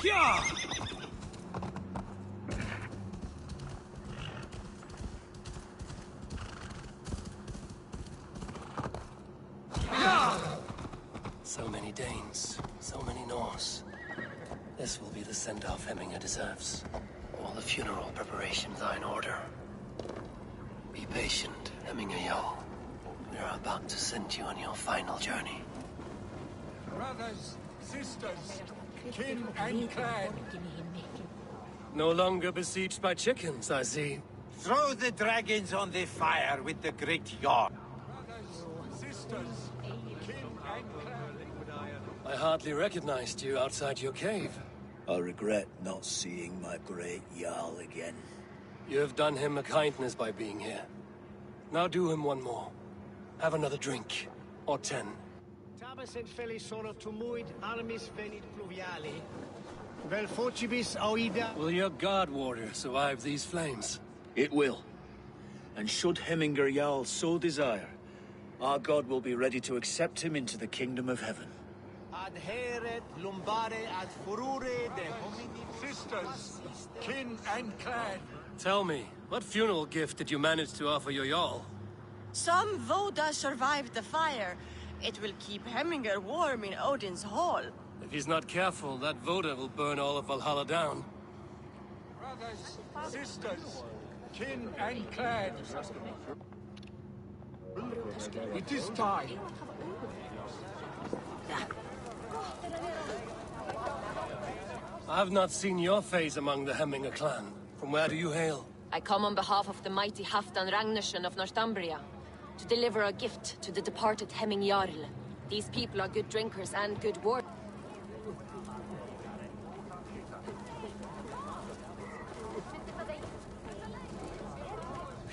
Yeah! So many Danes, so many Norse. This will be the send-off Hemminger deserves. All the funeral preparations are in order. Be patient, Hemminger Jarl. We are about to send you on your final journey. Brothers, sisters, kin and clan. No longer besieged by chickens, I see. Throw the dragons on the fire with the great Jarl. Brothers, sisters, kin and clan. I hardly recognized you outside your cave. I regret not seeing my great Jarl again. You have done him a kindness by being here. Now do him one more. Have another drink. Or 10. Tabas et felisoro tumuid armis venit pluviali. Vel focibis auida. Will your guard warrior survive these flames? It will. And should Hemminger Jarl so desire, our god will be ready to accept him into the kingdom of heaven. Adheret lumbare ad furore de homini... Sisters, kin and clan. Tell me, what funeral gift did you manage to offer your Jarl? Some Voda survived the fire. It will keep Hemminger warm in Odin's hall. If he's not careful, that Voda will burn all of Valhalla down. Brothers, sisters, kin and clan. It is time. I have not seen your face among the Hemminger clan. From where do you hail? I come on behalf of the mighty Halfdan Ragnarsson of Northumbria to deliver a gift to the departed Hemming Jarl. These people are good drinkers and good war.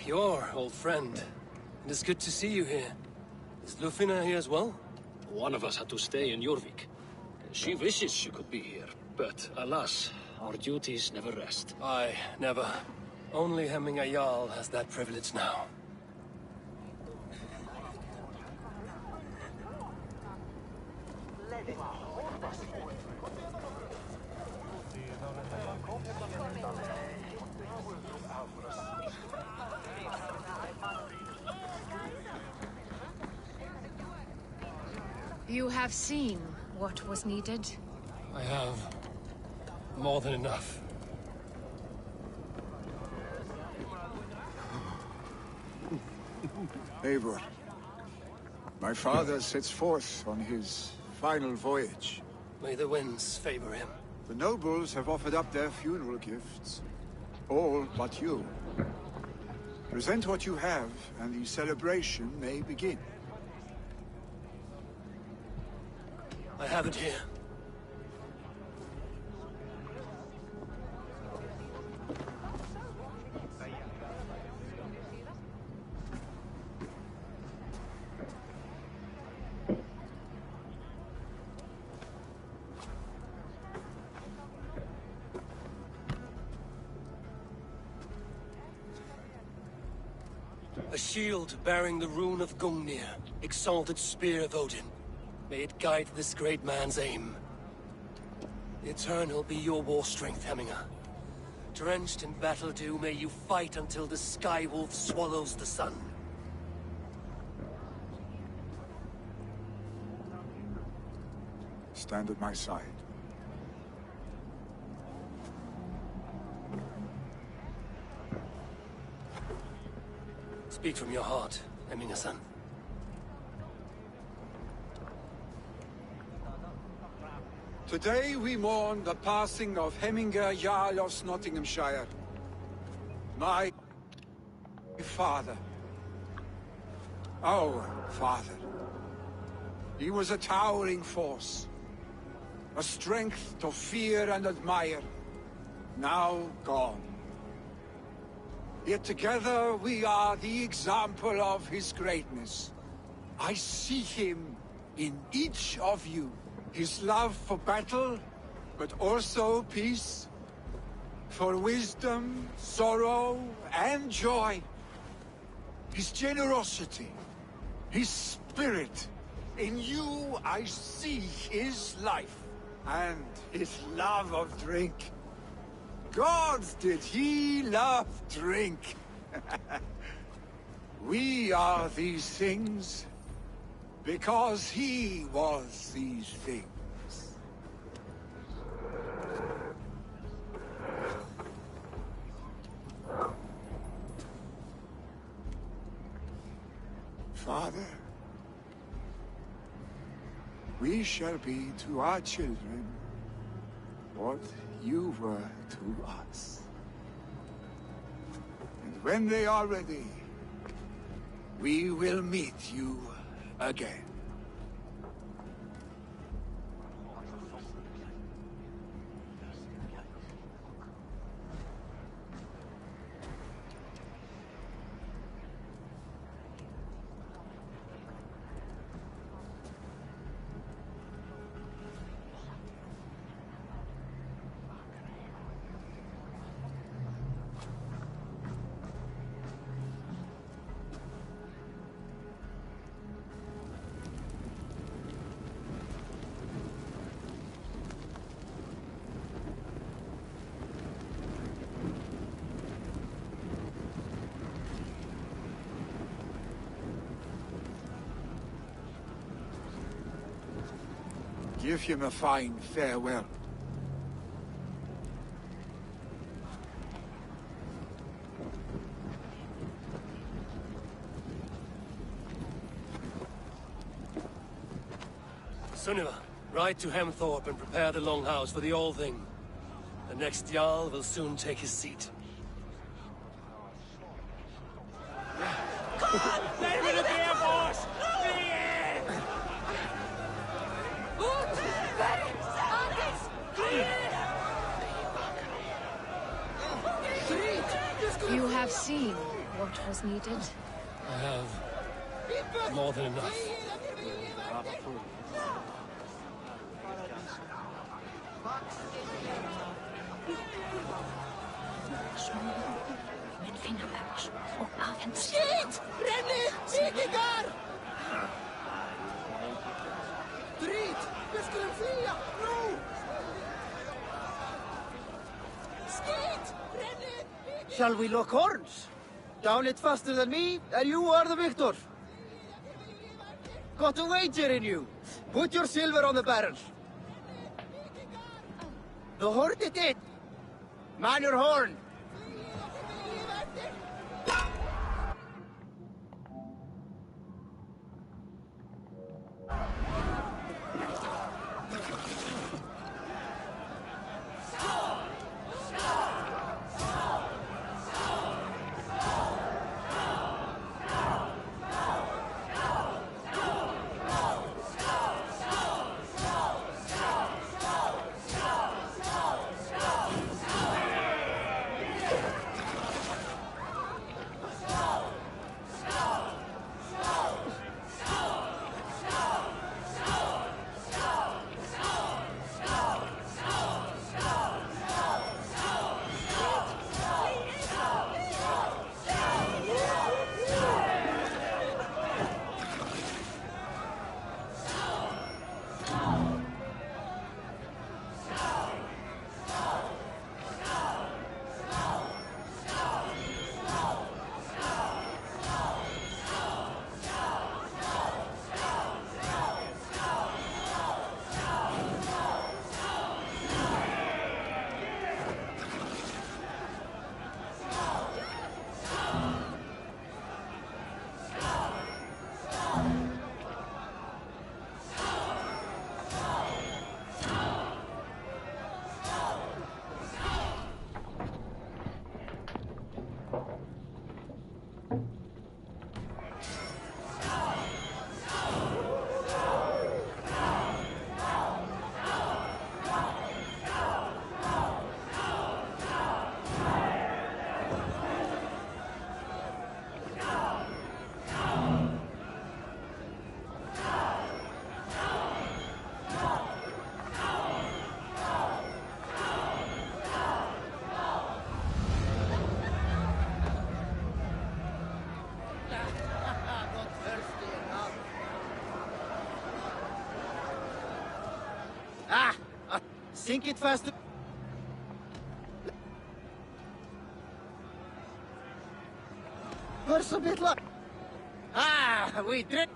Your old friend. It is good to see you here. Is Lufina here as well? One of us had to stay in Jorvik. She wishes she could be here, but alas, our duties never rest. Aye, never. Only Hemminger Jarl has that privilege now. You have seen what was needed? I have. More than enough. Eivor, my father sets forth on his final voyage. May the winds favor him. The nobles have offered up their funeral gifts. All but you. Present what you have, and the celebration may begin. I have it here. A shield bearing the rune of Gungnir, exalted spear of Odin. May it guide this great man's aim. The Eternal be your war strength, Hemminger. Drenched in battle dew, may you fight until the sky wolf swallows the sun. Stand at my side. Speak from your heart, Hemminger-son. Today we mourn the passing of Hemminger Jarl of Nottinghamshire. My father. Our father. He was a towering force. A strength to fear and admire. Now gone. Yet together we are the example of his greatness. I see him in each of you. His love for battle, but also peace. For wisdom, sorrow, and joy. His generosity. His spirit. In you I see his life. And his love of drink. God, did he love drink! We are these things because he was these things. Father, we shall be to our children what you were to us. And when they are ready, we will meet you again. Give him a fine farewell. Sunniva, ride to Hemthorpe and prepare the Longhouse for the All-Thing. The next Jarl will soon take his seat. You have seen what was needed. I have more than enough. Skit! Renni! Vikingar! Drít! Við skulum flýja! Nú! Skit! Renni! Shall we lock horns? Down it faster than me, and you are the victor. Got a wager in you. Put your silver on the barrel. The horn it in. Man your horn. Sink it faster. Where's a bit like? Ah, we drink.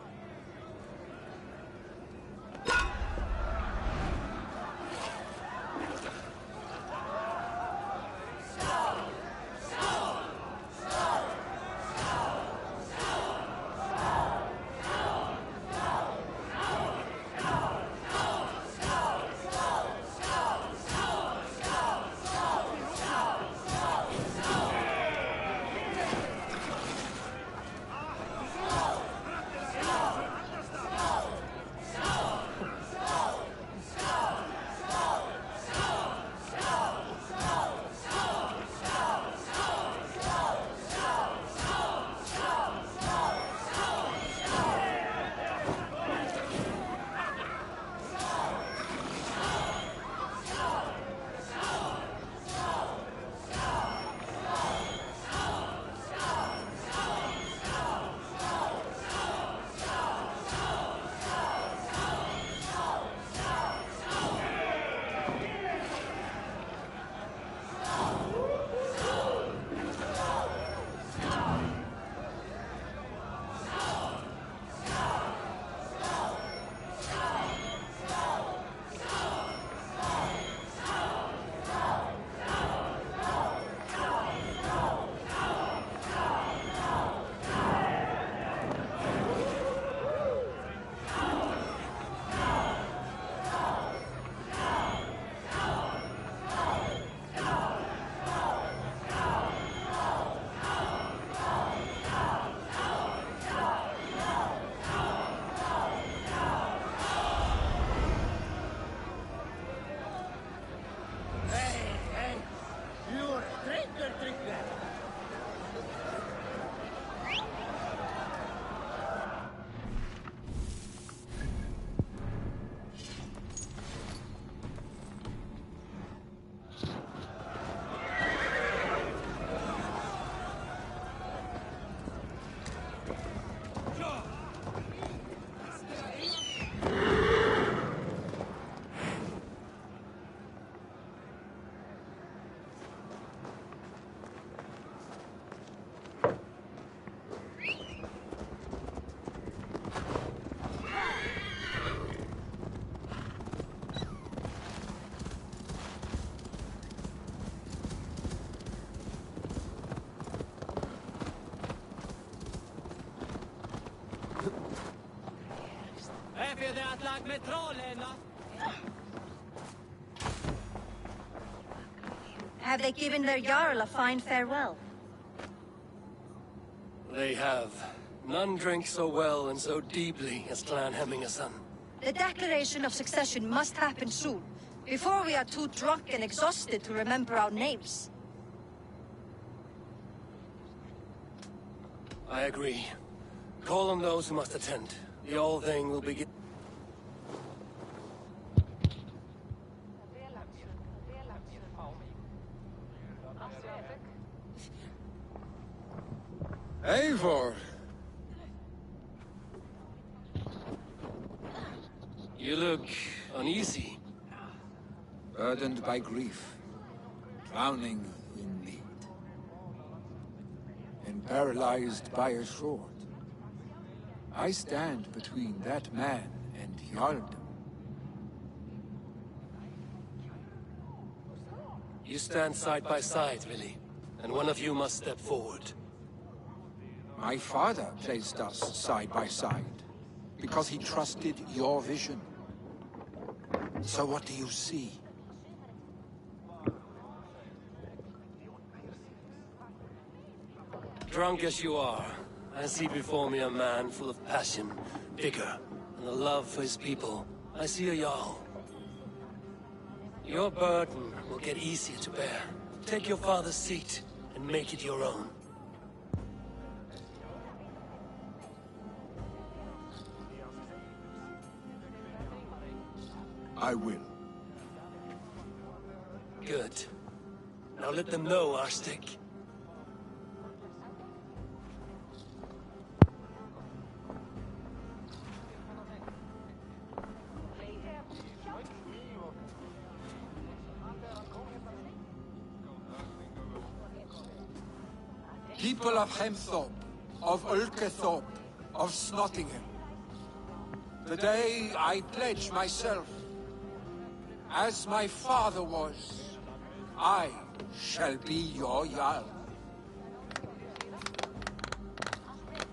Have they given their Jarl a fine farewell? They have. None drink so well and so deeply as Clan Hemmingason. The declaration of succession must happen soon, before we are too drunk and exhausted to remember our names. I agree. Call on those who must attend. The whole thing will begin. Eivor! You look uneasy. Burdened by grief, drowning in need, and paralyzed by a sword. I stand between that man and Jarldom. You stand side by side, really, and one of you must step forward. My father placed us side by side, because he trusted your vision. So what do you see? Drunk as you are, I see before me a man full of passion, vigor, and a love for his people. I see a Jarl. Your burden will get easier to bear. Take your father's seat and make it your own. I will. Good. Now let them know our stick. People of Hemthorpe, of Ulkethorpe, of Snottingham. Today I pledge myself, as my father was, I shall be your Jarl.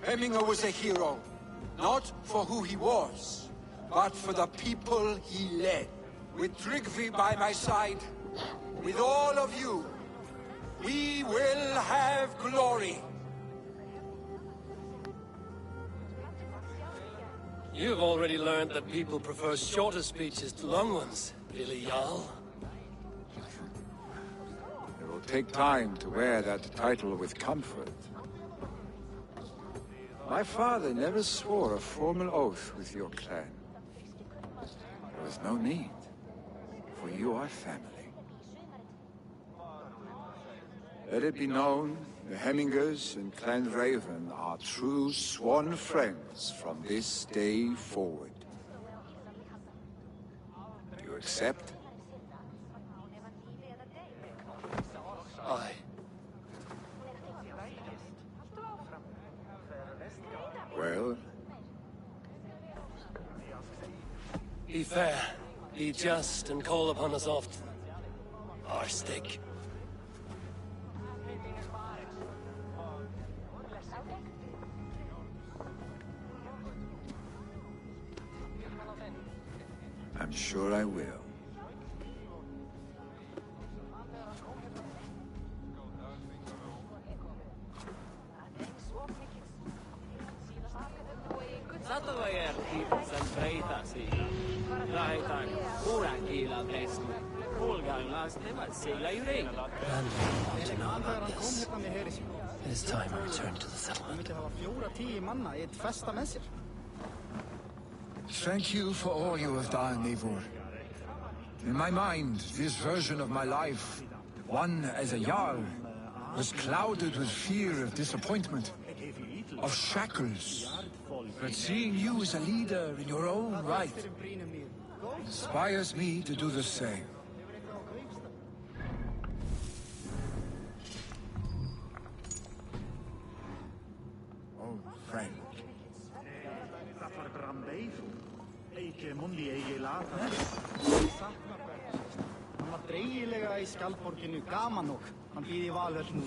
Hemminger was a hero, not for who he was, but for the people he led. With Tryggvi by my side, with all of you, we will have glory. You've already learned that people prefer shorter speeches to long ones, really, Jarl? It will take time to wear that title with comfort. My father never swore a formal oath with your clan. There was no need, for you are family. Let it be known, the Hemmingers and Clan Raven are true sworn friends from this day forward. Do you accept? Aye. Well? Be fair, be just, and call upon us often. Our stick. I'm sure I will. It is time I return to the settlement. Thank you for all you have done, Eivor. In my mind, this version of my life, one as a Jarl, was clouded with fear of disappointment, of shackles. But seeing you as a leader in your own right inspires me to do the same. Old friend. Hann var dreigilega í skjaldborginu Gamanok. Hann býð í Valhöll nú.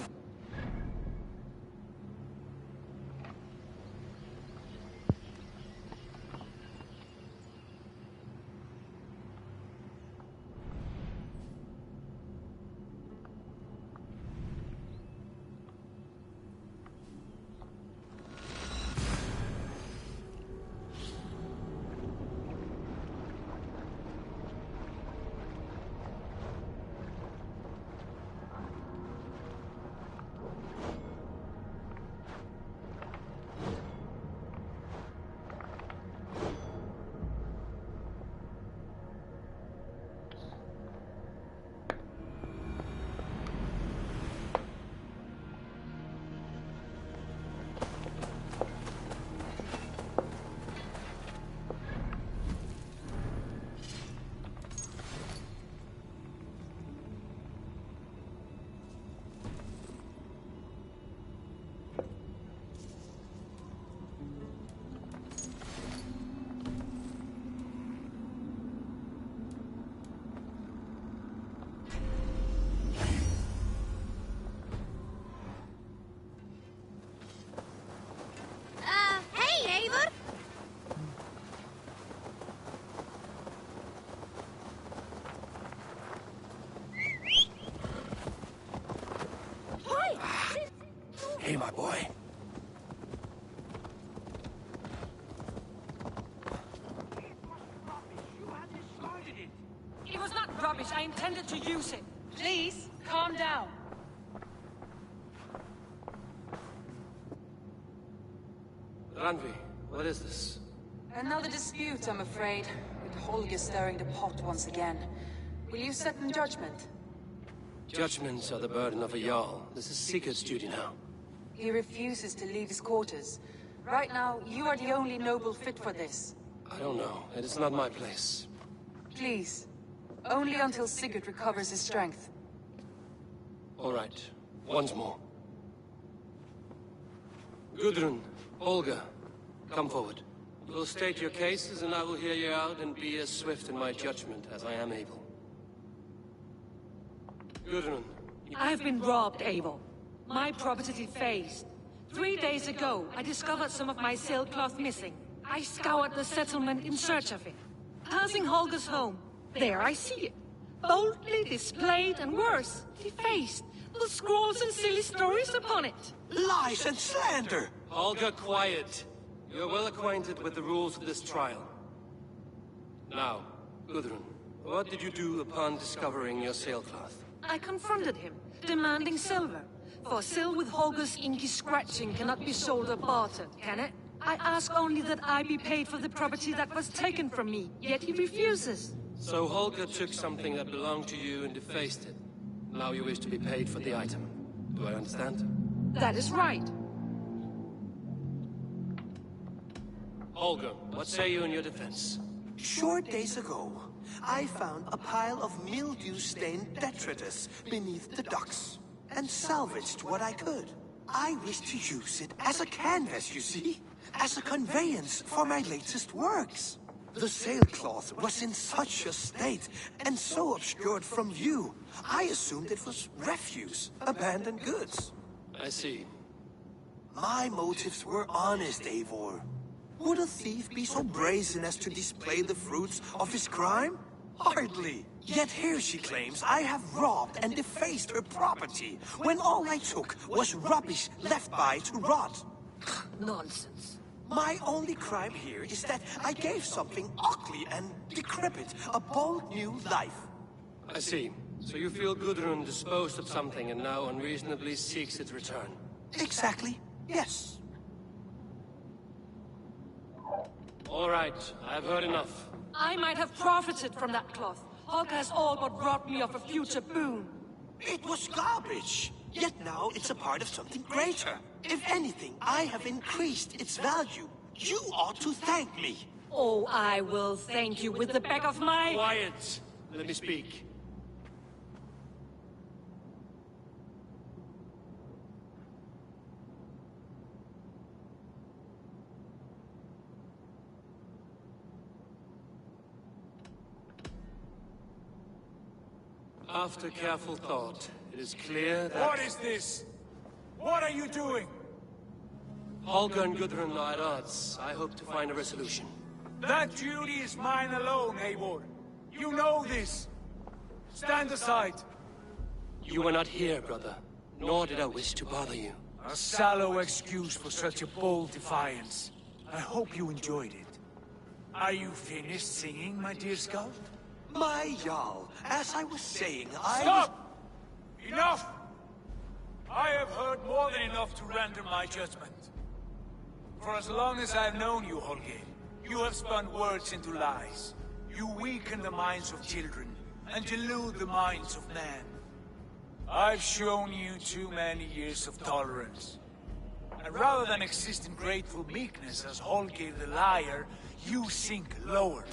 my boy. It was not rubbish. I intended to use it. Please, calm down. Randvi, what is this? Another dispute, I'm afraid, with Holger stirring the pot once again. Will you set in judgment? Judgments are the burden of a Jarl. This is Sigurd's duty now. He refuses to leave his quarters. Right now, you are the only noble fit for this. I don't know. It is not my place. Please. Only until Sigurd recovers his strength. All right. Once more. Gudrun, Olga, come forward. You will state your cases and I will hear you out and be as swift in my judgment as I am able. Gudrun. I've been robbed, Eivor. My property defaced. 3 days ago, I discovered some of my sailcloth missing. I scoured the settlement in search of it. Passing Holger's home, there I see it. Boldly displayed and worse, defaced, with scrawls and silly stories upon it. Lies and slander! Holger, quiet. You're well acquainted with the rules of this trial. Now, Gudrun, what did you do upon discovering your sailcloth? I confronted him, demanding silver. For sil with Holger's inky scratching cannot be sold or bartered, can it? I ask only that I be paid for the property that was taken from me, yet he refuses. So Holger took something that belonged to you and defaced it. Now you wish to be paid for the item. Do I understand? That is right. Holger, what say you in your defense? Short days ago, I found a pile of mildew-stained detritus beneath the docks, and salvaged what I could. I wish to use it as a canvas, you see? As a conveyance for my latest works. The sailcloth was in such a state, and so obscured from view, I assumed it was refuse, abandoned goods. I see. My motives were honest, Eivor. Would a thief be so brazen as to display the fruits of his crime? Hardly. Yet here she claims I have robbed and defaced her property, when all I took was rubbish left by to rot. Nonsense. My only crime here is that I gave something ugly and decrepit a bold new life. I see. So you feel Gudrun disposed of something and now unreasonably seeks its return? Exactly, yes. All right, I've heard enough. I might have profited from that cloth. Holger has all but robbed me of a future boon. It was garbage. Yet now it's a part of something greater. If anything, I have increased its value. You ought to thank me. Oh, I will thank you with the back of my... Quiet! Let me speak. After careful thought, it is clear that... What is this? What are you doing? Holger and Gudrun are at odds. I hope to find a resolution. That duty is mine alone, Eivor. You know this. Stand aside. You were not here, brother. Nor did I wish to bother you. A sallow excuse for such a bold defiance. I hope you enjoyed it. Are you finished singing, my dear Skull? My Jarl, as I was saying, Stop! Enough! I have heard more than enough to render my judgment. For as long as I've known you, Holger, you have spun words into lies. You weaken the minds of children, and delude the minds of men. I've shown you too many years of tolerance. And rather than exist in grateful meekness as Holger the liar, you sink lower.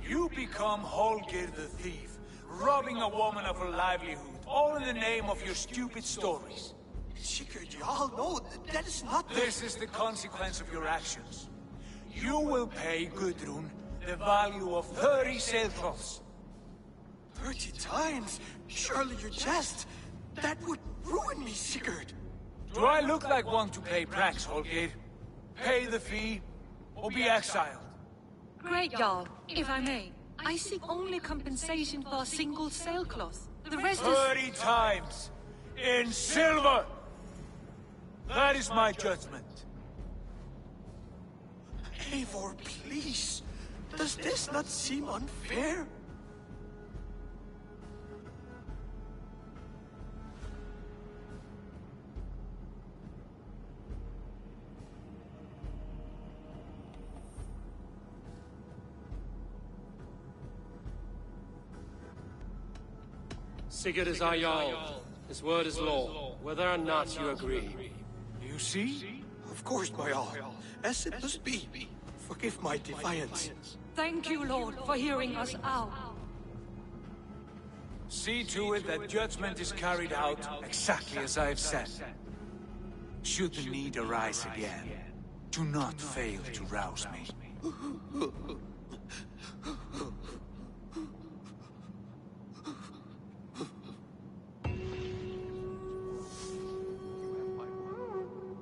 You become Holger the thief, robbing a woman of her livelihood, all in the name of your stupid stories. Sigurd, Jarl, no, that is not the... This is the consequence of your actions. You will pay Gudrun the value of 30 sailcloths. 30 times? Surely you jest. That would ruin me, Sigurd. Do I look like one to pay pranks, Holger? Pay the fee, or be exiled. Great, Jarl. If I may, I seek only compensation for a single sailcloth. The rest is... 30 times! In silver! That is my judgment. Eivor, please. Does this not seem unfair? Sigurd is our Jarl. His word is law, whether or not you agree. You see? Of course, my Jarl. As it must be. Forgive my defiance. Thank you, Lord, for hearing us out. See to it that judgment is carried out exactly as I have said. Should the need arise again, do not fail to rouse me.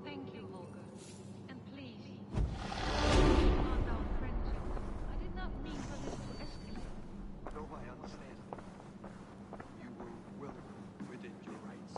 Thank you, Holger. And please, not our friendship. I did not mean for this to escalate. No, I understand. You were well within your rights.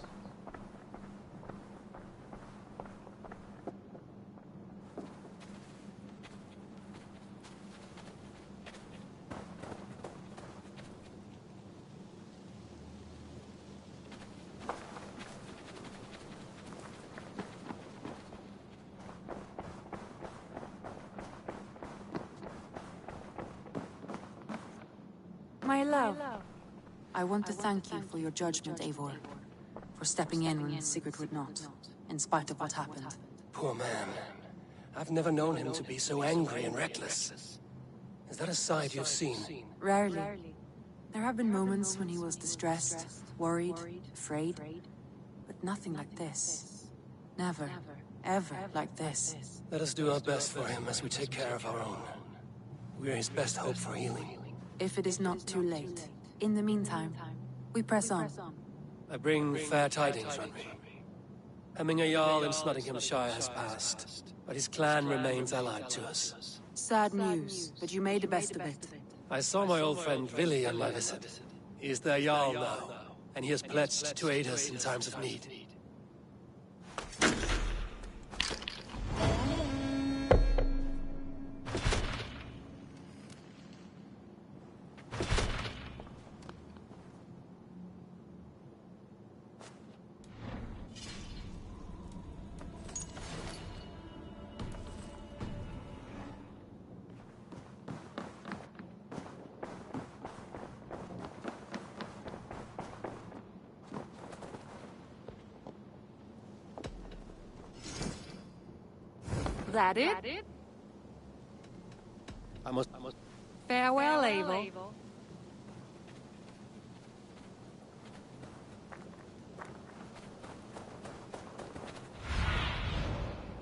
My love, I want to thank you for your judgment, Eivor. For stepping in when Sigurd would not, in spite of what happened. Poor man. I've never known him to be so angry and reckless. Is that a side you've seen? Rarely. There have been moments when he was distressed, worried, afraid. But nothing like this. Never, ever like this. Let us do our best for him as we take care of our own. We're his best hope for healing. If it is not too late. In the meantime, we press on. I bring fair tidings, Runry. Hemminger Jarl in Nottinghamshire has passed, but his clan remains allied to us. Sad news, but you made the best of it. I saw my old friend Vili on my visit. He is their Jarl now, and he has pledged to aid us in times of need. That it? I must... Farewell, Eivor.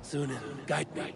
Sunan, guide me.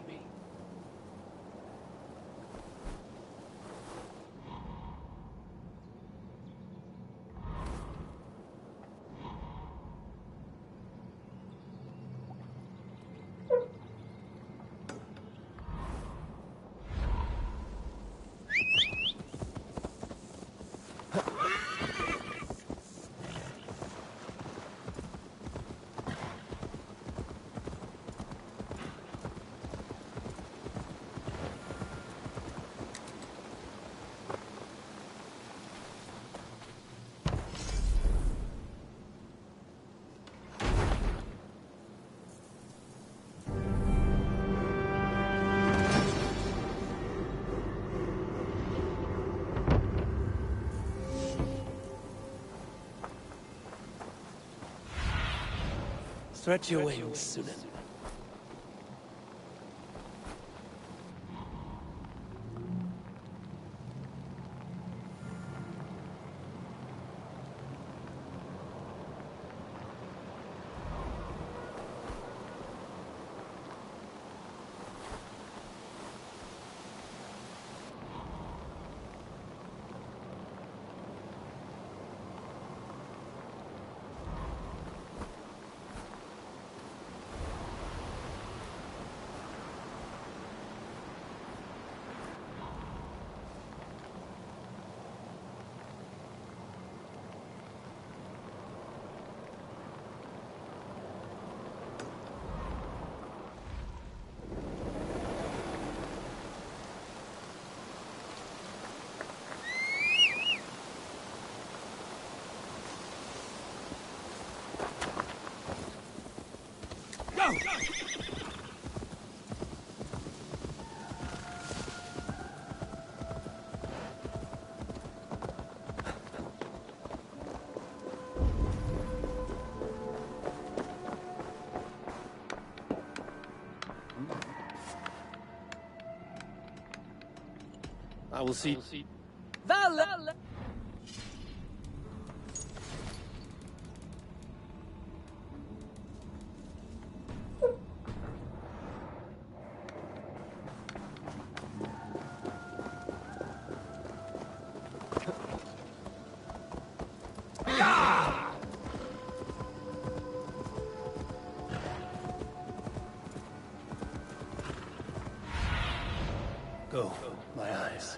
Stretch your wings, Sunan. I will see. Valhalla! Go, my eyes.